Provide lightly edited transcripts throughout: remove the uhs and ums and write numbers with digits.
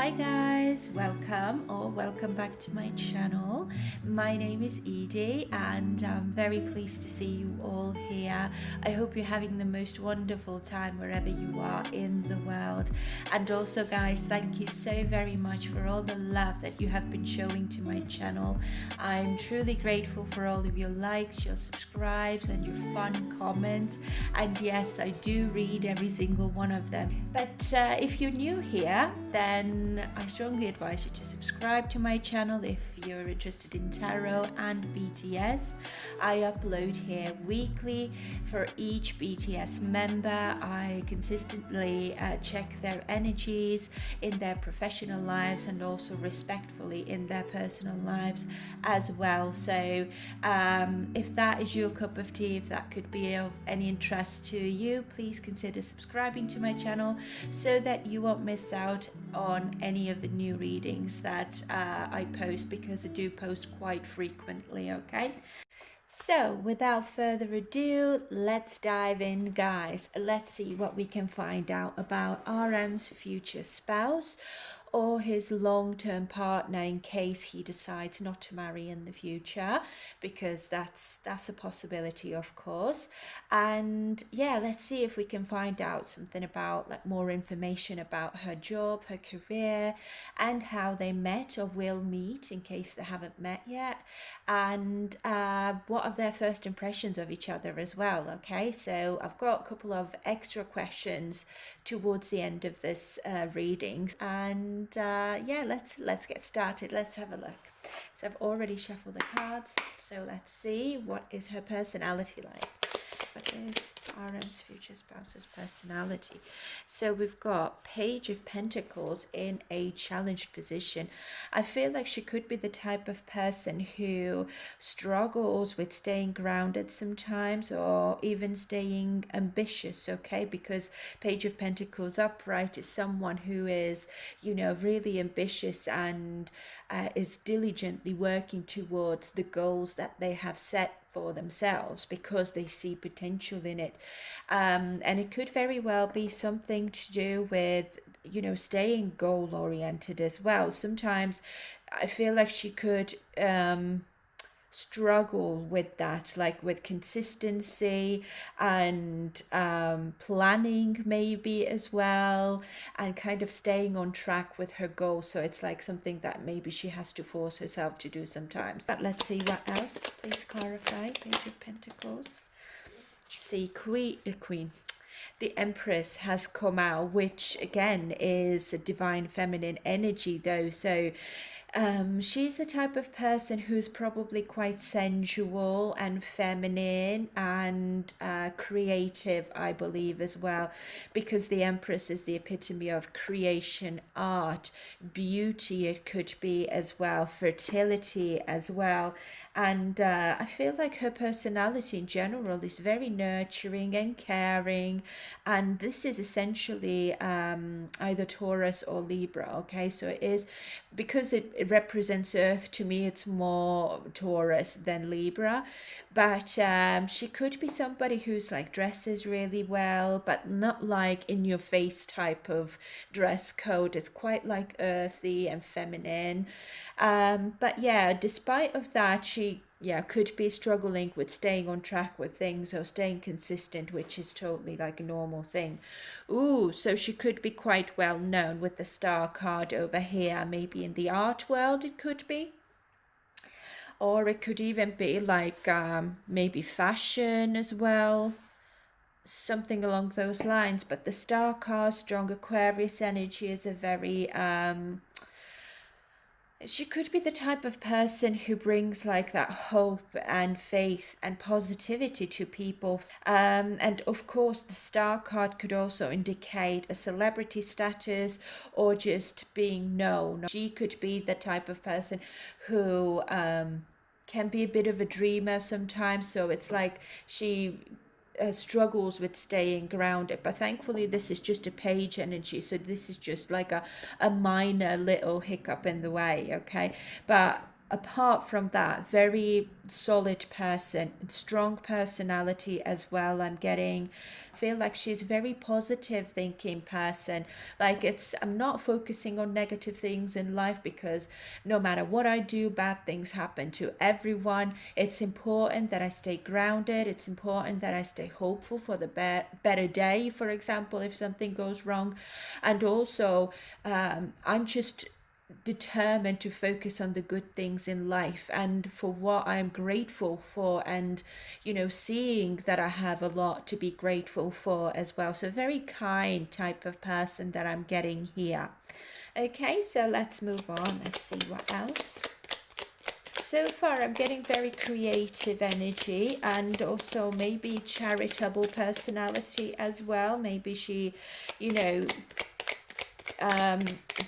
Hi guys, welcome back to my channel. My name is Edie and I'm very pleased to see you all here. I hope you're having the most wonderful time wherever you are in the world. And also guys, thank you so very much for all the love that you have been showing to my channel. I'm truly grateful for all of your likes, your subscribes and your fun comments. And yes, I do read every single one of them. But if you're new here, then I strongly advise you to subscribe to my channel if you're interested in tarot and BTS. I upload here weekly for each BTS member. I consistently check their energies in their professional lives and also respectfully in their personal lives as well. So if that is your cup of tea, if that could be of any interest to you, please consider subscribing to my channel so that you won't miss out on any of the new readings that I post, because I do post quite frequently. Okay, so without further ado, let's dive in guys. Let's see what we can find out about RM's future spouse or his long-term partner, in case he decides not to marry in the future, because that's a possibility, of course. And yeah, let's see if we can find out something about, like, more information about her job, her career, and how they met or will meet in case they haven't met yet, and what are their first impressions of each other as well. Okay, so I've got a couple of extra questions towards the end of this reading, and yeah, let's get started. Let's have a look. So I've already shuffled the cards, so let's see what is her personality like. What is RM's future spouse's personality? So we've got Page of Pentacles in a challenged position. I feel like she could be the type of person who struggles with staying grounded sometimes, or even staying ambitious, okay? Because Page of Pentacles upright is someone who is, you know, really ambitious and is diligently working towards the goals that they have set for themselves because they see potential in it. And it could very well be something to do with, you know, staying goal oriented as well. Sometimes I feel like she could struggle with that, like with consistency and planning maybe as well, and kind of staying on track with her goals. So it's like something that maybe she has to force herself to do sometimes. But let's see what else. Please clarify. Page of Pentacles. See, Queen. The Empress has come out, which again is a divine feminine energy though. So she's the type of person who's probably quite sensual and feminine and creative, I believe, as well, because the Empress is the epitome of creation, art, beauty. It could be as well, fertility as well. And I feel like her personality in general is very nurturing and caring. And this is essentially either Taurus or Libra. Okay, so it is, because it represents Earth, to me it's more Taurus than Libra. But she could be somebody who's like dresses really well, but not like in your face type of dress code. It's quite like earthy and feminine. But yeah, despite of that, she could be struggling with staying on track with things or staying consistent, which is totally like a normal thing. Ooh, so she could be quite well known with the Star card over here, maybe in the art world it could be. Or it could even be like maybe fashion as well, something along those lines. But the Star card, strong Aquarius energy, is a very she could be the type of person who brings like that hope and faith and positivity to people. And of course, the Star card could also indicate a celebrity status or just being known. She could be the type of person who can be a bit of a dreamer sometimes. So it's like she struggles with staying grounded, but thankfully this is just a page energy, so this is just like a minor little hiccup in the way. Okay, but apart from that, very solid person, strong personality as well. I'm getting, I feel like she's very positive thinking person. Like I'm not focusing on negative things in life, because no matter what I do, bad things happen to everyone. It's important that I stay grounded. It's important that I stay hopeful for the better day, for example, if something goes wrong. And also, I'm just determined to focus on the good things in life and for what I'm grateful for, and seeing that I have a lot to be grateful for as well. So very kind type of person that I'm getting here. Okay, so let's move on. Let's see what else. So far I'm getting very creative energy, and also maybe charitable personality as well. Maybe she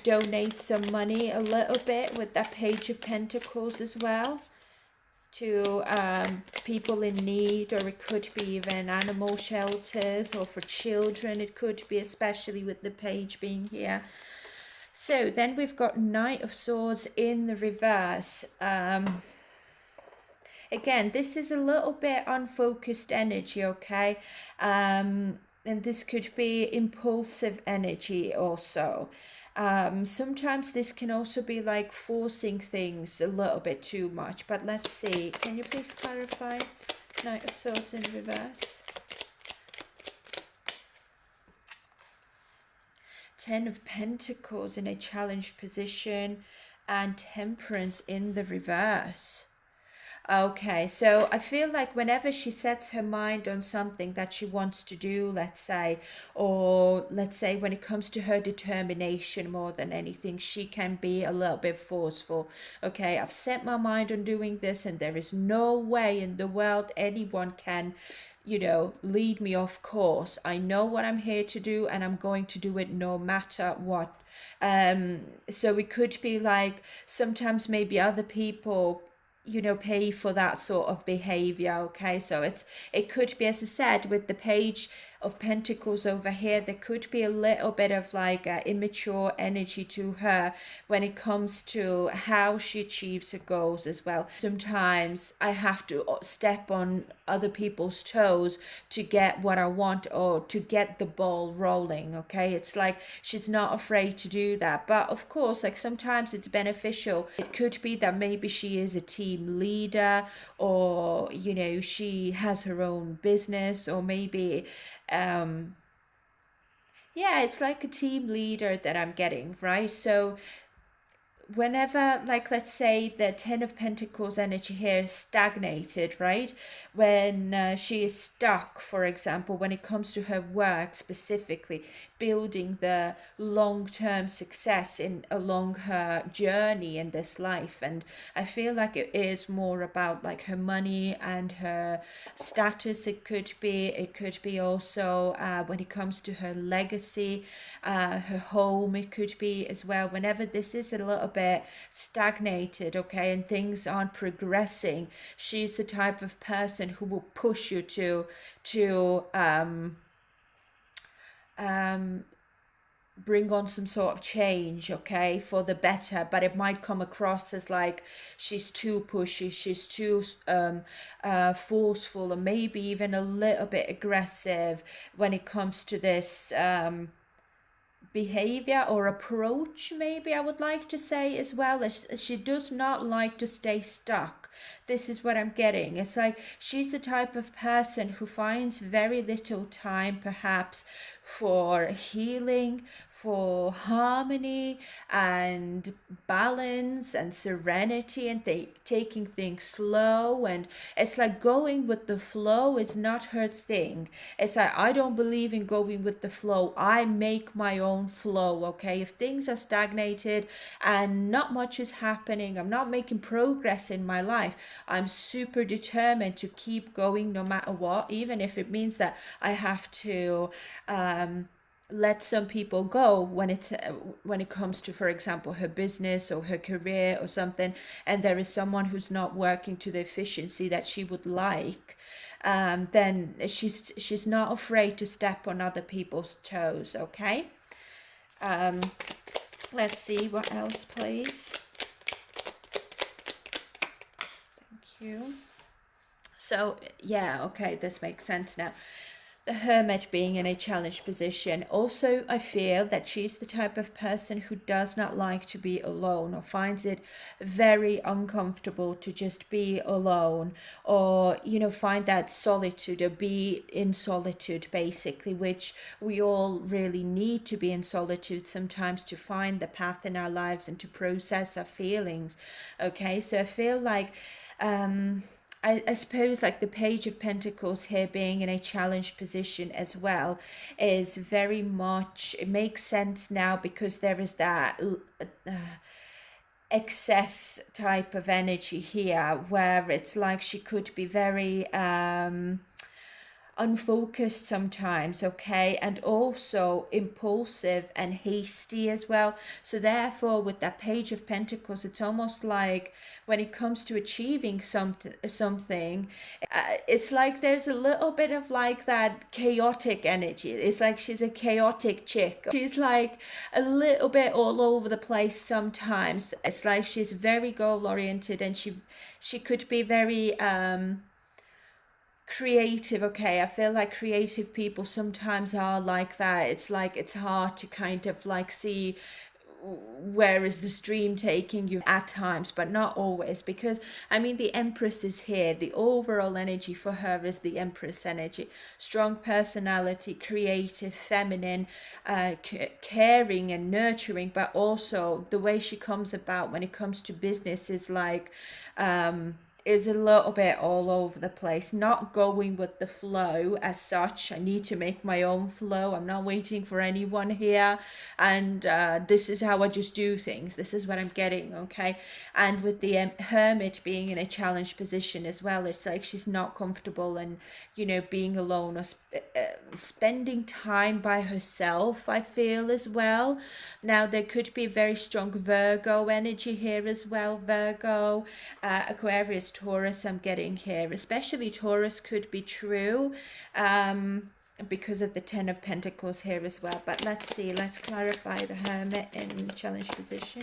donate some money a little bit with that Page of Pentacles as well to people in need, or it could be even animal shelters, or for children it could be, especially with the page being here. So then we've got Knight of Swords in the reverse. Again, this is a little bit unfocused energy, okay? And this could be impulsive energy also. Sometimes this can also be like forcing things a little bit too much, but let's see. Can you please clarify? Knight of Swords in reverse. Ten of Pentacles in a challenged position, and Temperance in the reverse. Okay, so I feel like whenever she sets her mind on something that she wants to do, let's say, or let's say when it comes to her determination more than anything, she can be a little bit forceful. Okay, I've set my mind on doing this, and there is no way in the world anyone can lead me off course. I know what I'm here to do, and I'm going to do it no matter what. So it could be like sometimes maybe other people pay for that sort of behavior. Okay, so it could be, as I said, with the Page of Pentacles over here, there could be a little bit of like immature energy to her when it comes to how she achieves her goals as well. Sometimes I have to step on other people's toes to get what I want, or to get the ball rolling. Okay, it's like she's not afraid to do that, but of course, like sometimes it's beneficial. It could be that maybe she is a team leader, or she has her own business, or maybe yeah, it's like a team leader that I'm getting, right? So whenever, like, let's say the Ten of Pentacles energy here is stagnated, right? When she is stuck, for example, when it comes to her work specifically, building the long-term success along her journey in this life. And I feel like it is more about like her money and her status. It could be also when it comes to her legacy, her home, it could be as well. Whenever this is a little bit stagnated, okay, and things aren't progressing, she's the type of person who will push you to bring on some sort of change, okay, for the better. But it might come across as like she's too pushy, she's too forceful, and maybe even a little bit aggressive when it comes to this behavior or approach, maybe I would like to say as well. As she does not like to stay stuck. This is what I'm getting. It's like she's the type of person who finds very little time perhaps for healing, for harmony and balance and serenity, and taking things slow. And it's like going with the flow is not her thing. It's like, I don't believe in going with the flow. I make my own flow, okay? If things are stagnated and not much is happening, I'm not making progress in my life, I'm super determined to keep going no matter what, even if it means that I have to let some people go when it comes to, for example, her business or her career or something, and there is someone who's not working to the efficiency that she would like. Then she's not afraid to step on other people's toes. Okay, let's see what else, please. you. So, yeah, okay, this makes sense now. The hermit being in a challenged position. Also, I feel that she's the type of person who does not like to be alone, or finds it very uncomfortable to just be alone, or, find that solitude, or be in solitude, basically, which we all really need to be in solitude sometimes to find the path in our lives and to process our feelings. Okay, so I feel like I suppose like the Page of Pentacles here being in a challenged position as well is very much, it makes sense now because there is that excess type of energy here where it's like she could be very unfocused sometimes, okay, and also impulsive and hasty as well. So therefore, with that Page of Pentacles, it's almost like when it comes to achieving something, it's like there's a little bit of like that chaotic energy. It's like she's a chaotic chick. She's like a little bit all over the place sometimes. It's like she's very goal oriented, and she could be very creative. Okay, I feel like creative people sometimes are like that. It's like it's hard to kind of like see where is the stream taking you at times, but not always, because I mean the Empress is here. The overall energy for her is the Empress energy: strong personality, creative, feminine, caring and nurturing, but also the way she comes about when it comes to business is like is a little bit all over the place, not going with the flow as such. I need to make my own flow. I'm not waiting for anyone here. And this is how I just do things. This is what I'm getting, okay? And with the Hermit being in a challenged position as well, it's like she's not comfortable and, being alone, or spending time by herself, I feel as well. Now, there could be very strong Virgo energy here as well. Virgo, Aquarius, Taurus, I'm getting here, especially Taurus could be true because of the Ten of Pentacles here as well. But let's see, let's clarify the Hermit in challenge position.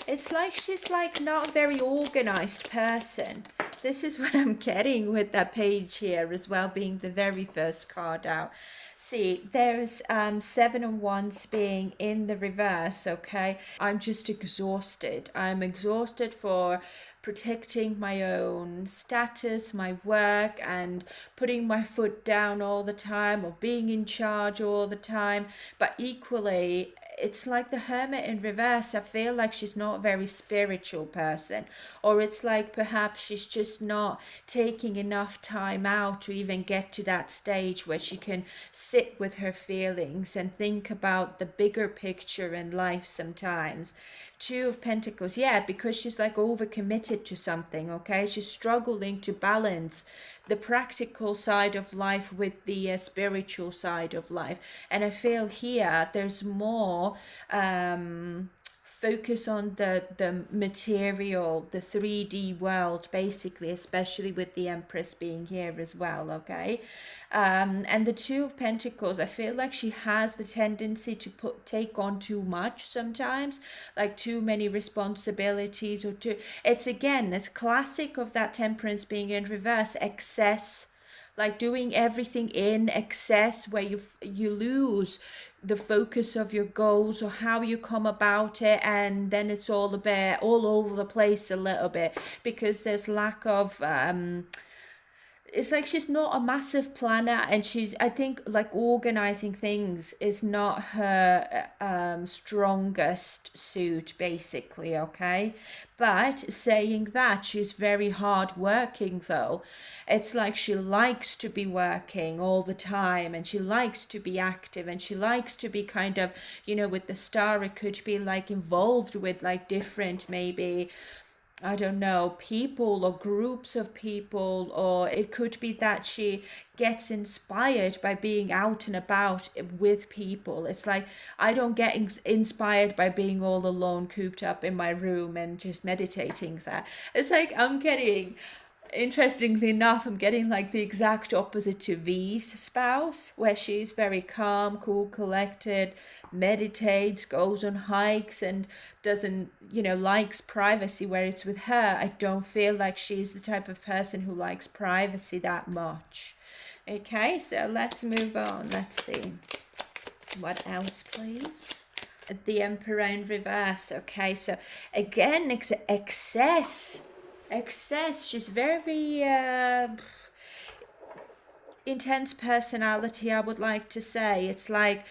It's like she's like not a very organized person. This is what I'm getting with that page here as well, being the very first card out. See, there's Seven of Wands being in the reverse, okay? I'm just exhausted. I'm exhausted for protecting my own status, my work, and putting my foot down all the time, or being in charge all the time. But equally, it's like the Hermit in reverse. I feel like she's not a very spiritual person, or it's like perhaps she's just not taking enough time out to even get to that stage where she can sit with her feelings and think about the bigger picture in life sometimes. Two of Pentacles, yeah, because she's like overcommitted to something, okay? She's struggling to balance the practical side of life with the spiritual side of life. And I feel here there's more focus on the material, the 3D world, basically, especially with the Empress being here as well, okay? And the Two of Pentacles, I feel like she has the tendency to take on too much sometimes, like too many responsibilities, or it's classic of that Temperance being in reverse, excess, like doing everything in excess, where you lose the focus of your goals or how you come about it, and then it's all a bit all over the place a little bit because there's lack of it's like she's not a massive planner, and I think like organizing things is not her strongest suit, basically, okay? But saying that, she's very hard working though. It's like she likes to be working all the time, and she likes to be active, and she likes to be kind of, with the star, it could be like involved with like different, maybe, I don't know, people or groups of people, or it could be that she gets inspired by being out and about with people. It's like I don't get inspired by being all alone, cooped up in my room and just meditating there. It's like I'm getting Interestingly enough, I'm getting like the exact opposite to V's spouse, where she's very calm, cool, collected, meditates, goes on hikes, and doesn't, likes privacy. Whereas with her, I don't feel like she's the type of person who likes privacy that much. Okay, so let's move on. Let's see. What else, please? The Emperor in reverse. Okay, so again, excess. She's very intense personality, I would like to say. It's like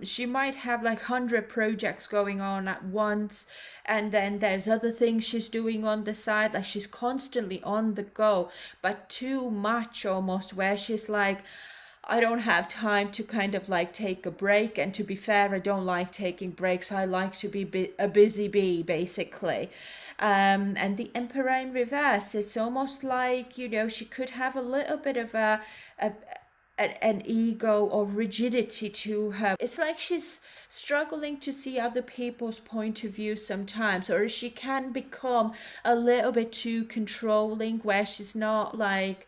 she might have like 100 projects going on at once, and then there's other things she's doing on the side. Like she's constantly on the go, but too much almost, where she's like, I don't have time to kind of like take a break. And to be fair, I don't like taking breaks. I like to be a busy bee, basically. And the Emperor in reverse, it's almost like, she could have a little bit of a an ego or rigidity to her. It's like she's struggling to see other people's point of view sometimes, or she can become a little bit too controlling, where she's not like,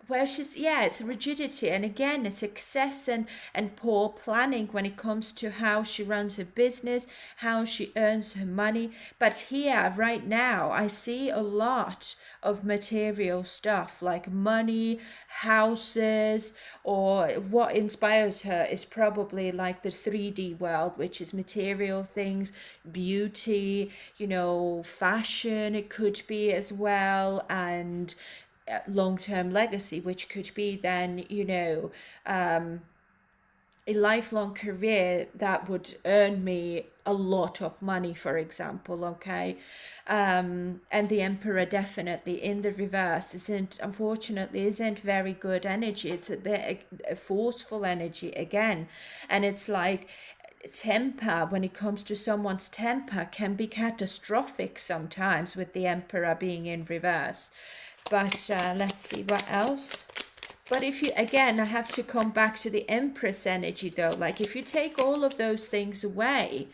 where she's, yeah, it's rigidity, and again it's excess and poor planning when it comes to how she runs her business, how she earns her money. But here right now I see a lot of material stuff like money, houses, or what inspires her is probably like the 3D world, which is material things, beauty, fashion, it could be as well, and long-term legacy, which could be then, a lifelong career that would earn me a lot of money, for example. Okay. And the Emperor definitely in the reverse isn't very good energy. It's a bit a forceful energy again, and it's like temper, when it comes to someone's temper, can be catastrophic sometimes with the Emperor being in reverse. But let's see what else. But if you, again, I have to come back to the Empress energy though. Like if you take all of those things away,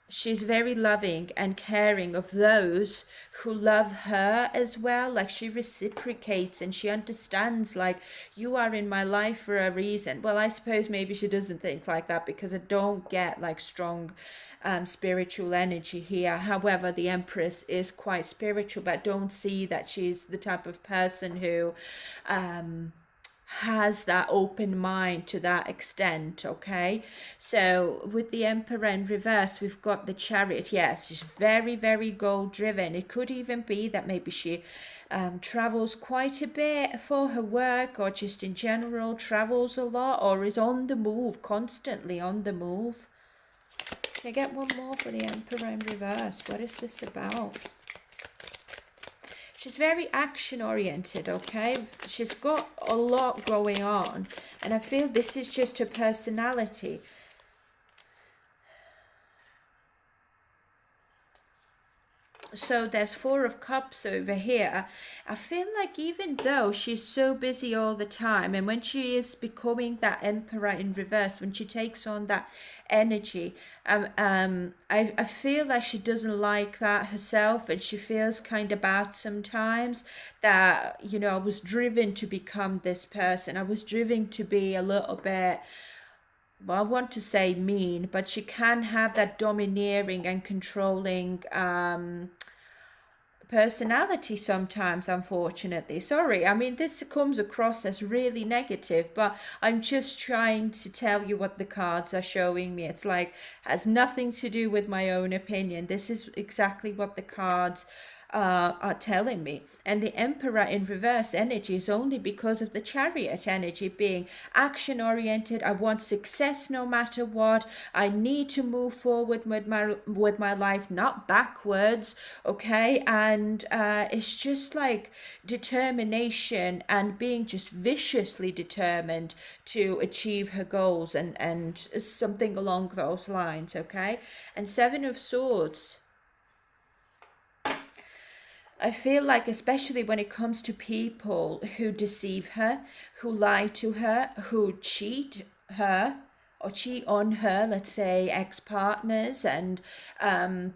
she's very loving and caring of those who love her as well. Like she reciprocates and she understands, like, you are in my life for a reason. Well, I suppose maybe she doesn't think like that, because I don't get like strong spiritual energy here. However, the Empress is quite spiritual, but don't see that she's the type of person who has that open mind to that extent. Okay, so with the Emperor in reverse, we've got the Chariot. Yes, she's very, very goal driven. It could even be that maybe she travels quite a bit for her work, or just in general travels a lot, or is on the move, constantly on the move. Can I get one more for the Emperor in reverse? What is this about? She's very action oriented, okay? She's got a lot going on, and I feel this is just her personality. So there's Four of Cups over here. I feel like even though she's so busy all the time, and when she is becoming that Emperor in reverse, when she takes on that energy, I feel like she doesn't like that herself, and she feels kind of bad sometimes that, I was driven to become this person. I was driven to be a little bit, well, I want to say mean, but she can have that domineering and controlling personality sometimes, unfortunately. Sorry, I mean, this comes across as really negative, but I'm just trying to tell you what the cards are showing me. It's like, has nothing to do with my own opinion. This is exactly what the cards are telling me. And the Emperor in reverse energy is only because of the Chariot energy being action oriented. I want success no matter what. I need to move forward with my life, not backwards. Okay, and it's just like determination and being just viciously determined to achieve her goals, and something along those lines. Okay, and Seven of Swords, I feel like, especially when it comes to people who deceive her, who lie to her, who cheat her, or cheat on her, let's say ex-partners and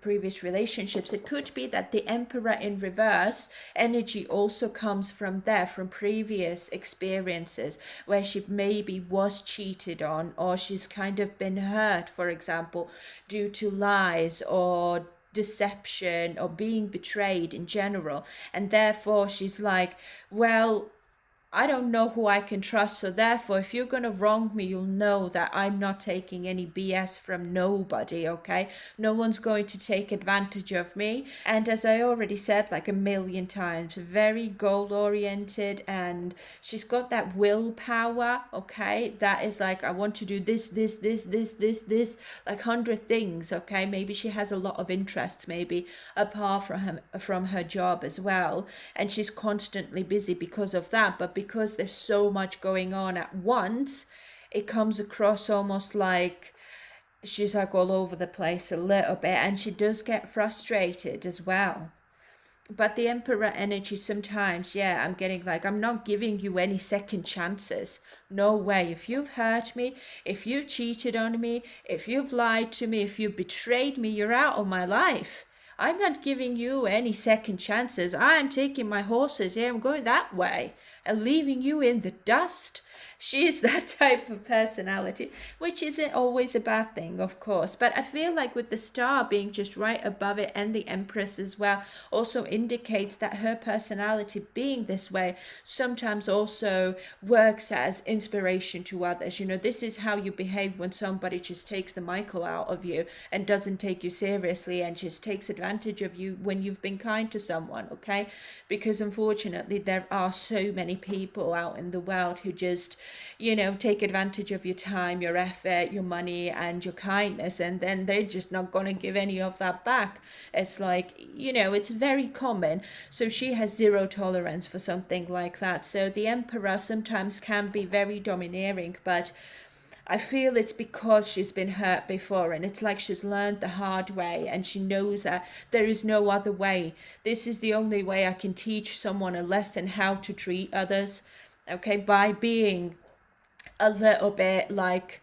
previous relationships. It could be that the Emperor in reverse energy also comes from there, from previous experiences where she maybe was cheated on, or she's kind of been hurt, for example, due to lies or deception or being betrayed in general. And therefore she's like, well, I don't know who I can trust, so therefore, if you're gonna wrong me, you'll know that I'm not taking any BS from nobody, okay? No one's going to take advantage of me. And as I already said like a million times, very goal oriented, and she's got that willpower, okay? That is like, I want to do this, like 100 things, okay? Maybe she has a lot of interests, maybe apart from her job as well, and she's constantly busy because of that. But because there's so much going on at once, it comes across almost like she's like all over the place a little bit, and she does get frustrated as well. But the Emperor energy sometimes, yeah, I'm getting like, I'm not giving you any second chances. No way. If you've hurt me, if you've cheated on me, if you've lied to me, if you've betrayed me, you're out of my life. I'm not giving you any second chances. I'm taking my horses here. I'm going that way and leaving you in the dust. She is that type of personality, which isn't always a bad thing, of course. But I feel like with the star being just right above it and the Empress as well also indicates that her personality being this way sometimes also works as inspiration to others. You know, this is how you behave when somebody just takes the Michael out of you and doesn't take you seriously and just takes advantage of you when you've been kind to someone, okay? Because unfortunately there are so many people out in the world who just, you know, take advantage of your time, your effort, your money, and your kindness, and then they're just not going to give any of that back. It's like, you know, it's very common. So she has zero tolerance for something like that. So the Emperor sometimes can be very domineering, but I feel it's because she's been hurt before, and it's like she's learned the hard way, and she knows that there is no other way. This is the only way I can teach someone a lesson how to treat others, okay, by being a little bit like,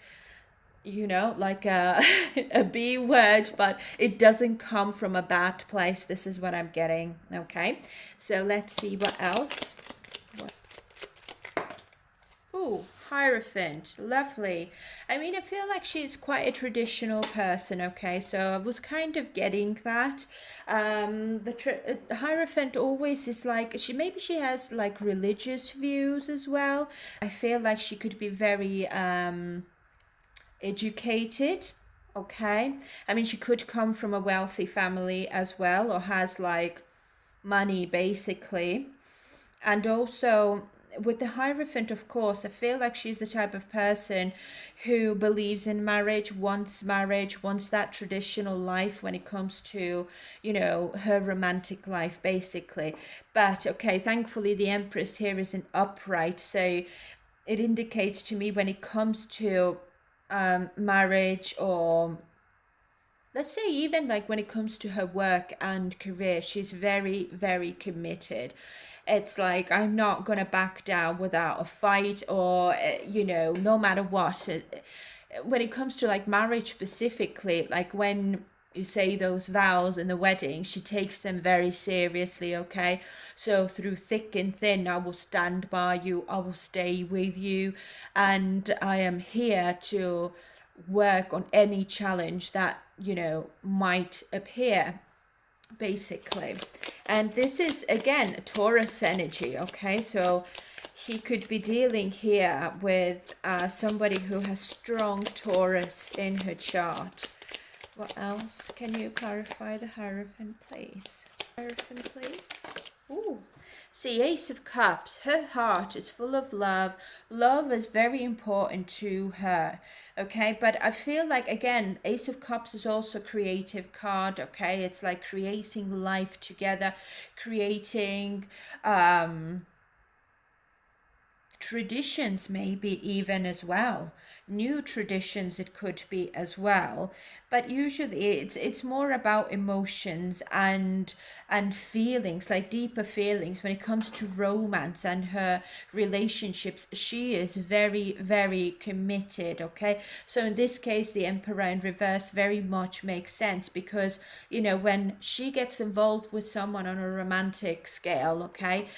you know, like a a B word, but it doesn't come from a bad place. This is what I'm getting, okay? So let's see what else. Ooh, Hierophant, lovely. I mean, I feel like she's quite a traditional person, okay? So I was kind of getting that. The Hierophant always is like, maybe she has like religious views as well. I feel like she could be very educated, okay? I mean, she could come from a wealthy family as well, or has like money basically. And also with the Hierophant, of course, I feel like she's the type of person who believes in marriage, wants that traditional life when it comes to, you know, her romantic life, basically. But okay, thankfully the Empress here is an upright, so it indicates to me when it comes to marriage, or let's say even like when it comes to her work and career, she's very, very committed. It's like, I'm not gonna back down without a fight, or you know, no matter what. When it comes to like marriage specifically, like when you say those vows in the wedding, she takes them very seriously, okay? So through thick and thin, I will stand by you, I will stay with you, and I am here to work on any challenge that, you know, might appear, basically. And this is again Taurus energy, okay? So he could be dealing here with somebody who has strong Taurus in her chart. What else? Can you clarify the Hierophant, please? Hierophant, please. Ooh. See, Ace of Cups. Her heart is full of love. Love is very important to her, okay? But I feel like, again, Ace of Cups is also a creative card, okay? It's like creating life together, creating traditions maybe even as well, new traditions it could be as well. But usually it's more about emotions and feelings, like deeper feelings when it comes to romance and her relationships. She is very, very committed, okay? So in this case, the Emperor in reverse very much makes sense, because when she gets involved with someone on a romantic scale, okay,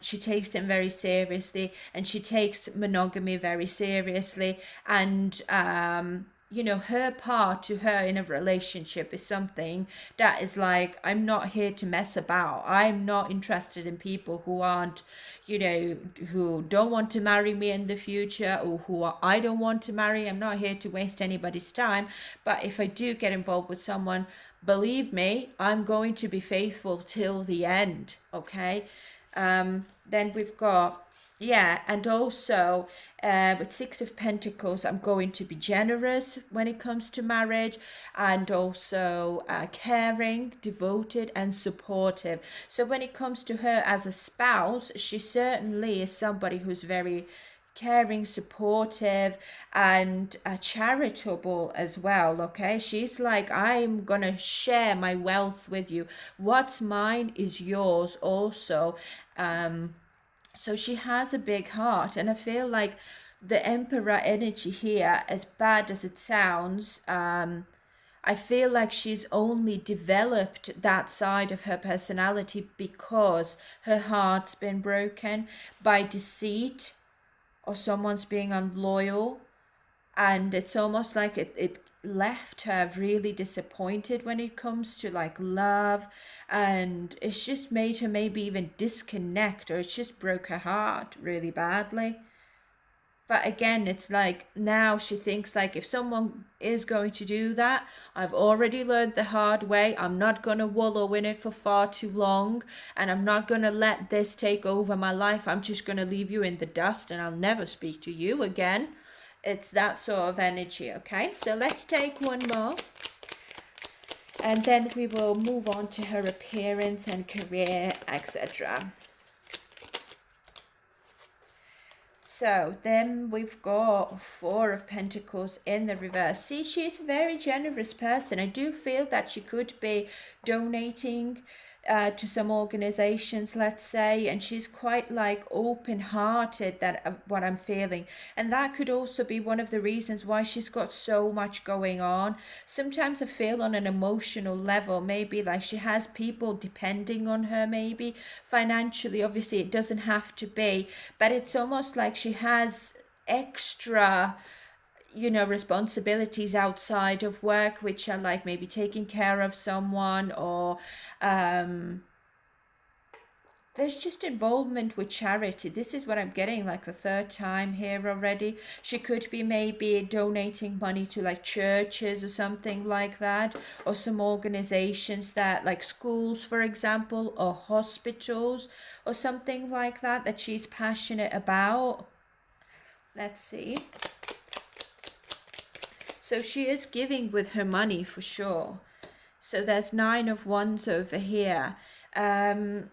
she takes them very seriously, and she takes monogamy very seriously, and her part to her in a relationship is something that is like, I'm not here to mess about. I'm not interested in people who aren't, who don't want to marry me in the future, or I don't want to marry. I'm not here to waste anybody's time. But if I do get involved with someone, believe me, I'm going to be faithful till the end, okay? Then we've got, yeah, and also with Six of Pentacles, I'm going to be generous when it comes to marriage, and also caring, devoted, and supportive. So when it comes to her as a spouse, she certainly is somebody who's very caring, supportive, and charitable as well, okay? She's like, I'm gonna share my wealth with you. What's mine is yours also. So she has a big heart, and I feel like the Emperor energy here, as bad as it sounds, I feel like she's only developed that side of her personality because her heart's been broken by deceit, or someone's being unloyal, and it's almost like it left her really disappointed when it comes to like love, and it's just made her maybe even disconnect, or it's just broke her heart really badly. But again, it's like now she thinks like, if someone is going to do that, I've already learned the hard way. I'm not going to wallow in it for far too long, and I'm not going to let this take over my life. I'm just going to leave you in the dust, and I'll never speak to you again. It's that sort of energy, okay? So let's take one more, and then we will move on to her appearance and career, etc. So then we've got Four of Pentacles in the reverse. See, she's a very generous person. I do feel that she could be donating to some organizations, let's say, and she's quite like open-hearted, that what I'm feeling, and that could also be one of the reasons why she's got so much going on. Sometimes I feel on an emotional level, maybe like she has people depending on her, maybe financially. Obviously it doesn't have to be, but it's almost like she has extra responsibilities outside of work, which are like maybe taking care of someone, or there's just involvement with charity. This is what I'm getting like the third time here already. She could be maybe donating money to like churches or something like that, or some organizations that, like schools for example, or hospitals or something like that, that she's passionate about. Let's see. So she is giving with her money for sure. So there's Nine of Wands over here. Nine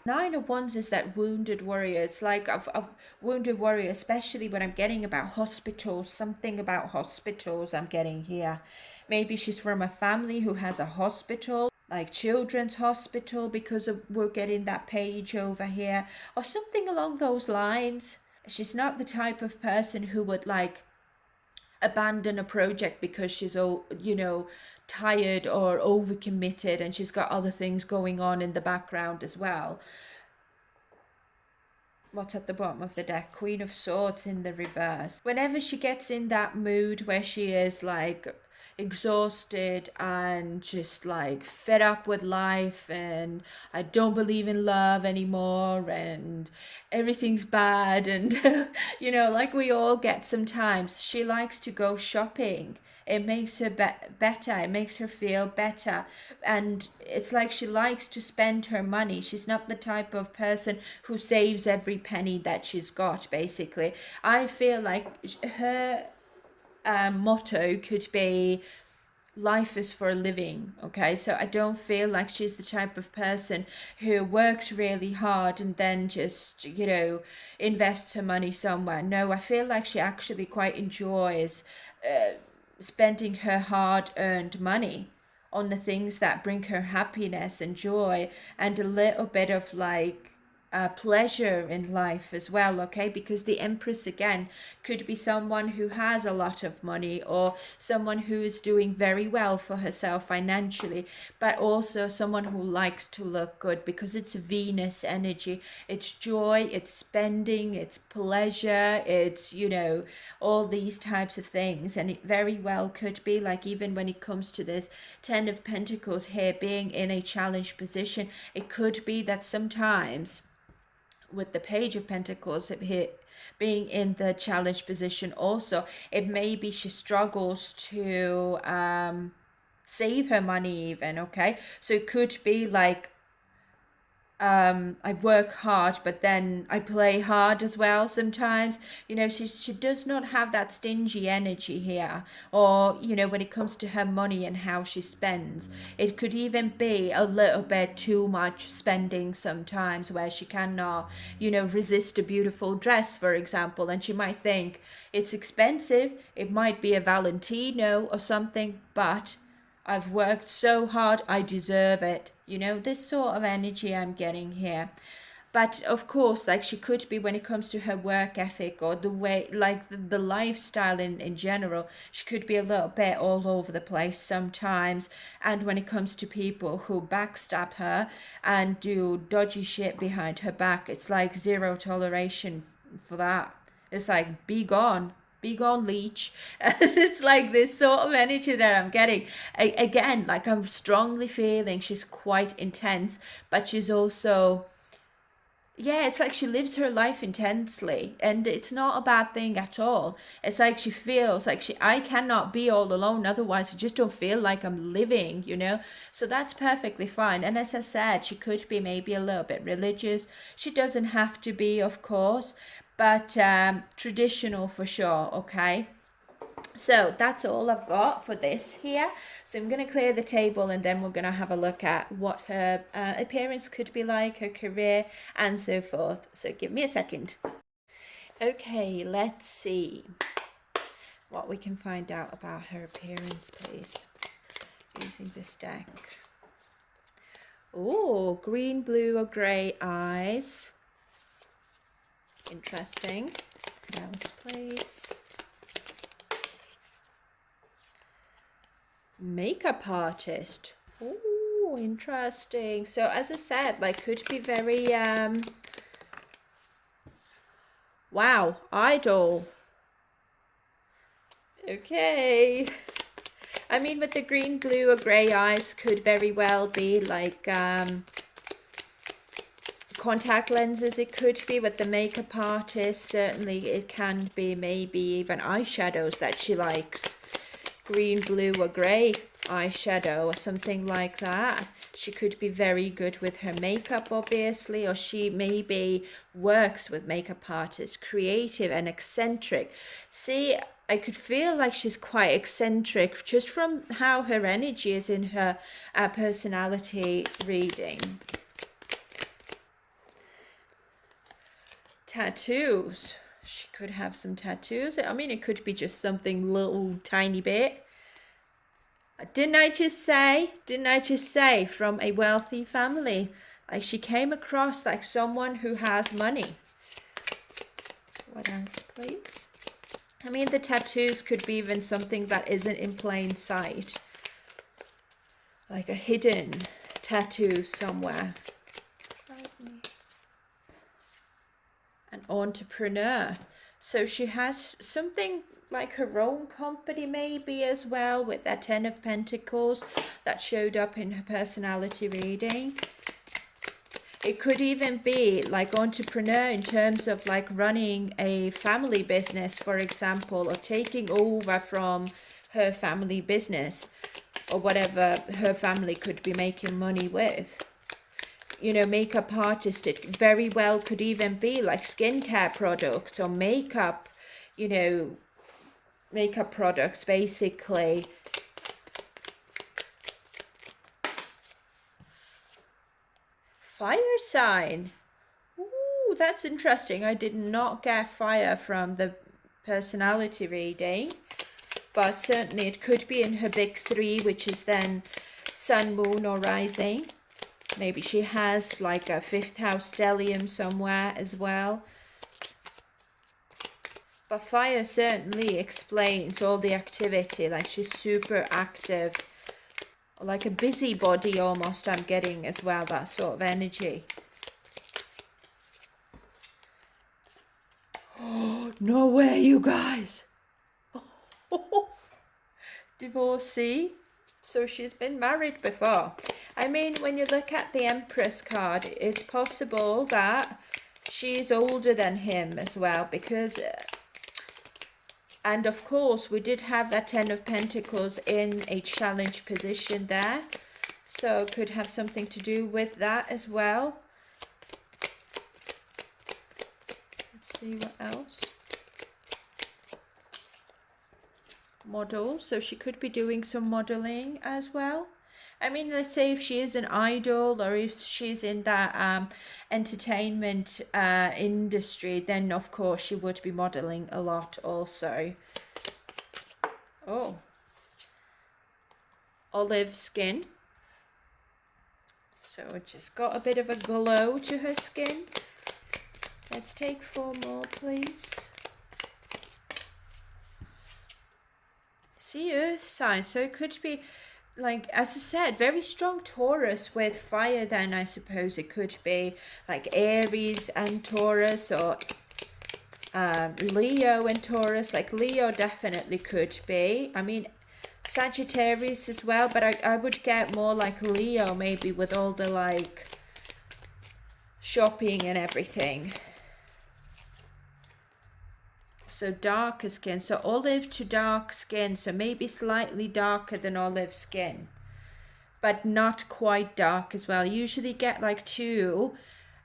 of Wands is that wounded warrior. It's like a wounded warrior, especially when I'm getting about hospitals, something about hospitals I'm getting here. Maybe she's from a family who has a hospital, like children's hospital, because we're getting that page over here, or something along those lines. She's not the type of person who would like abandon a project because she's tired or overcommitted, and she's got other things going on in the background as well. What's at the bottom of the deck? Queen of Swords in the reverse. Whenever she gets in that mood where she is like exhausted and just like fed up with life, and I don't believe in love anymore, and everything's bad, and like we all get sometimes, she likes to go shopping. It makes her better. It makes her feel better. And it's like she likes to spend her money. She's not the type of person who saves every penny that she's got, basically. I feel like her motto could be life is for a living, okay? So I don't feel like she's the type of person who works really hard and then just, you know, invests her money somewhere. No, I feel like she actually quite enjoys spending her hard-earned money on the things that bring her happiness and joy and a little bit of like pleasure in life as well, okay? Because the Empress again could be someone who has a lot of money or someone who is doing very well for herself financially, but also someone who likes to look good because it's Venus energy. It's joy, it's spending, it's pleasure, it's, you know, all these types of things. And it very well could be like, even when it comes to this Ten of Pentacles here being in a challenged position, it could be that sometimes with the Page of Pentacles here being in the challenged position also, it may be she struggles to save her money even, okay? So it could be like I work hard, but then I play hard as well sometimes. You know, she does not have that stingy energy here. Or, you know, when it comes to her money and how she spends, it could even be a little bit too much spending sometimes where she cannot, you know, resist a beautiful dress, for example. And she might think it's expensive. It might be a Valentino or something, but I've worked so hard, I deserve it. You know, this sort of energy I'm getting here. But of course, like she could be, when it comes to her work ethic or the way, like the lifestyle in general, she could be a little bit all over the place sometimes. And when it comes to people who backstab her and do dodgy shit behind her back, it's like zero toleration for that. It's like, be gone. Be gone, leech. It's like this sort of energy that I'm getting. Again, like I'm strongly feeling she's quite intense, but she's also, yeah, it's like she lives her life intensely, and it's not a bad thing at all. It's like she feels like I cannot be all alone, otherwise I just don't feel like I'm living, you know? So that's perfectly fine. And as I said, she could be maybe a little bit religious. She doesn't have to be, of course, but traditional for sure, okay? So that's all I've got for this here. So I'm going to clear the table and then we're going to have a look at what her appearance could be like, her career and so forth. So give me a second. Okay, let's see what we can find out about her appearance, please, using this deck. Oh, green, blue or grey eyes. Interesting. What else, please? Makeup artist. Oh, interesting. So as I said, like could be very wow, idol. Okay. I mean, with the green, blue or grey eyes could very well be like contact lenses. It could be with the makeup artist. Certainly it can be maybe even eyeshadows that she likes. Green, blue or grey eyeshadow or something like that. She could be very good with her makeup, obviously, or she maybe works with makeup artists, creative and eccentric. See, I could feel like she's quite eccentric just from how her energy is in her personality reading. Tattoos. She could have some tattoos. I mean, it could be just something little tiny bit. Didn't I just say from a wealthy family? Like she came across like someone who has money. What else, please? I mean, the tattoos could be even something that isn't in plain sight. Like a hidden tattoo somewhere. An entrepreneur. So she has something like her own company maybe as well, with that Ten of Pentacles that showed up in her personality reading. It could even be like entrepreneur in terms of like running a family business, for example, or taking over from her family business or whatever her family could be making money with. You know, makeup artist, it very well could even be like skincare products or makeup, you know, makeup products basically. Fire sign. Ooh, that's interesting. I did not get fire from the personality reading, but certainly it could be in her big three, which is then sun, moon, or rising. Maybe she has like a fifth house stellium somewhere as well. But fire certainly explains all the activity, like she's super active, like a busybody almost, I'm getting as well, that sort of energy. Oh, no way, you guys. Divorcee. So she's been married before. I mean, when you look at the Empress card, it's possible that she's older than him as well, because and of course we did have that Ten of Pentacles in a challenge position there, so could have something to do with that as well. Let's see what else. Model, so she could be doing some modeling as well. I mean, let's say if she is an idol, or if she's in that entertainment industry, then of course she would be modeling a lot also. Oh, olive skin, so it just got a bit of a glow to her skin. Let's take 4 more, please. See, earth sign, so it could be, like, as I said, very strong Taurus with fire. Then I suppose it could be like Aries and Taurus, or Leo and Taurus. Like Leo definitely could be. I mean, Sagittarius as well, but I would get more like Leo, maybe, with all the like shopping and everything. So darker skin, so olive to dark skin, so maybe slightly darker than olive skin, but not quite dark as well. Usually get like 2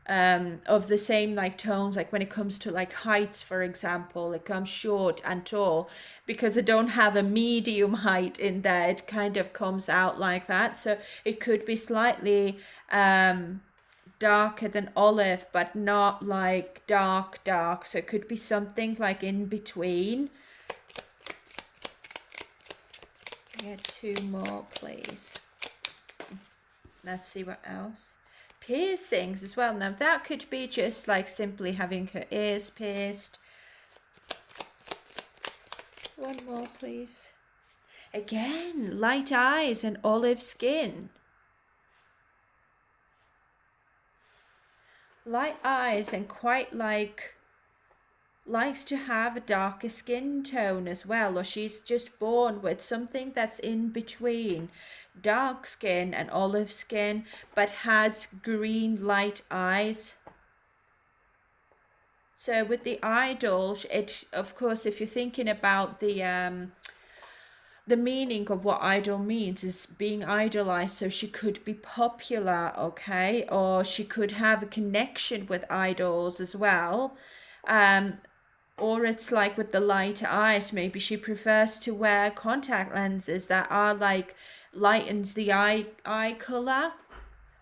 of the same like tones, like when it comes to like heights, for example, like I'm short and tall, because I don't have a medium height in there, it kind of comes out like that. So it could be slightly darker than olive, but not like dark, so it could be something like in between. Get 2 more, please. Let's see what else. Piercings as well. Now that could be just like simply having her ears pierced. 1 more, please. Again, light eyes and olive skin. Light eyes and quite like likes to have a darker skin tone as well, or she's just born with something that's in between dark skin and olive skin, but has green light eyes. So with the idol, it, of course, if you're thinking about the meaning of what idol means, is being idolized, so she could be popular, okay, or she could have a connection with idols as well, or it's like with the light eyes, maybe she prefers to wear contact lenses that are like lightens the eye color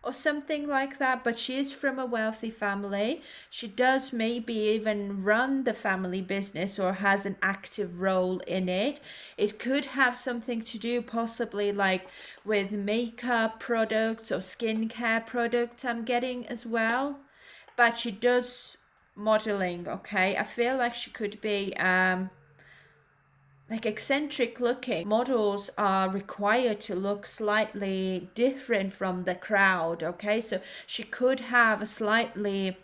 or something like that. But she is from a wealthy family. She does maybe even run the family business or has an active role in it. It could have something to do possibly like with makeup products or skincare products, I'm getting as well. But she does modeling, okay. I feel like she could be like eccentric looking. Models are required to look slightly different from the crowd, okay, so she could have a slightly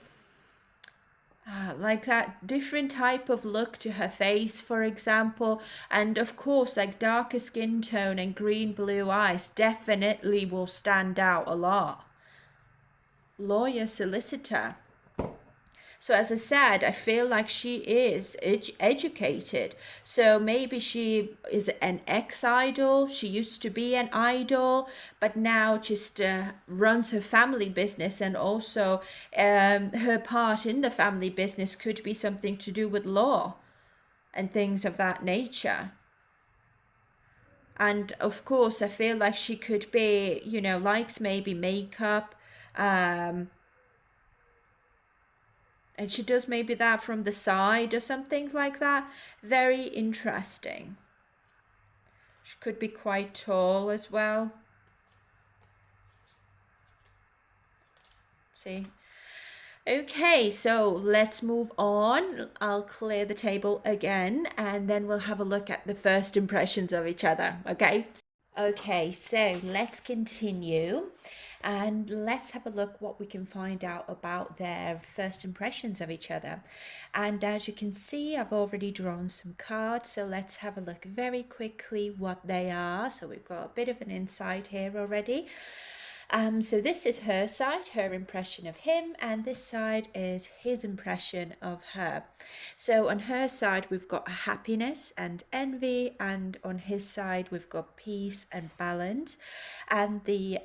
like that different type of look to her face, for example. And of course, like darker skin tone and green blue eyes definitely will stand out a lot. Lawyer, solicitor. So as I said, I feel like she is educated. So maybe she is an ex-idol. She used to be an idol, but now just runs her family business. And also her part in the family business could be something to do with law and things of that nature. And of course, I feel like she could be, you know, likes maybe makeup, And she does maybe that from the side or something like that. Very interesting. She could be quite tall as well. See? Okay, so let's move on. I'll clear the table again and then we'll have a look at the first impressions of each other, okay? Okay, so let's continue and let's have a look what we can find out about their first impressions of each other. And as you can see, I've already drawn some cards, so let's have a look very quickly what they are. So we've got a bit of an insight here already. So this is her side, her impression of him, and this side is his impression of her. So on her side, we've got happiness and envy, and on his side, we've got peace and balance. And the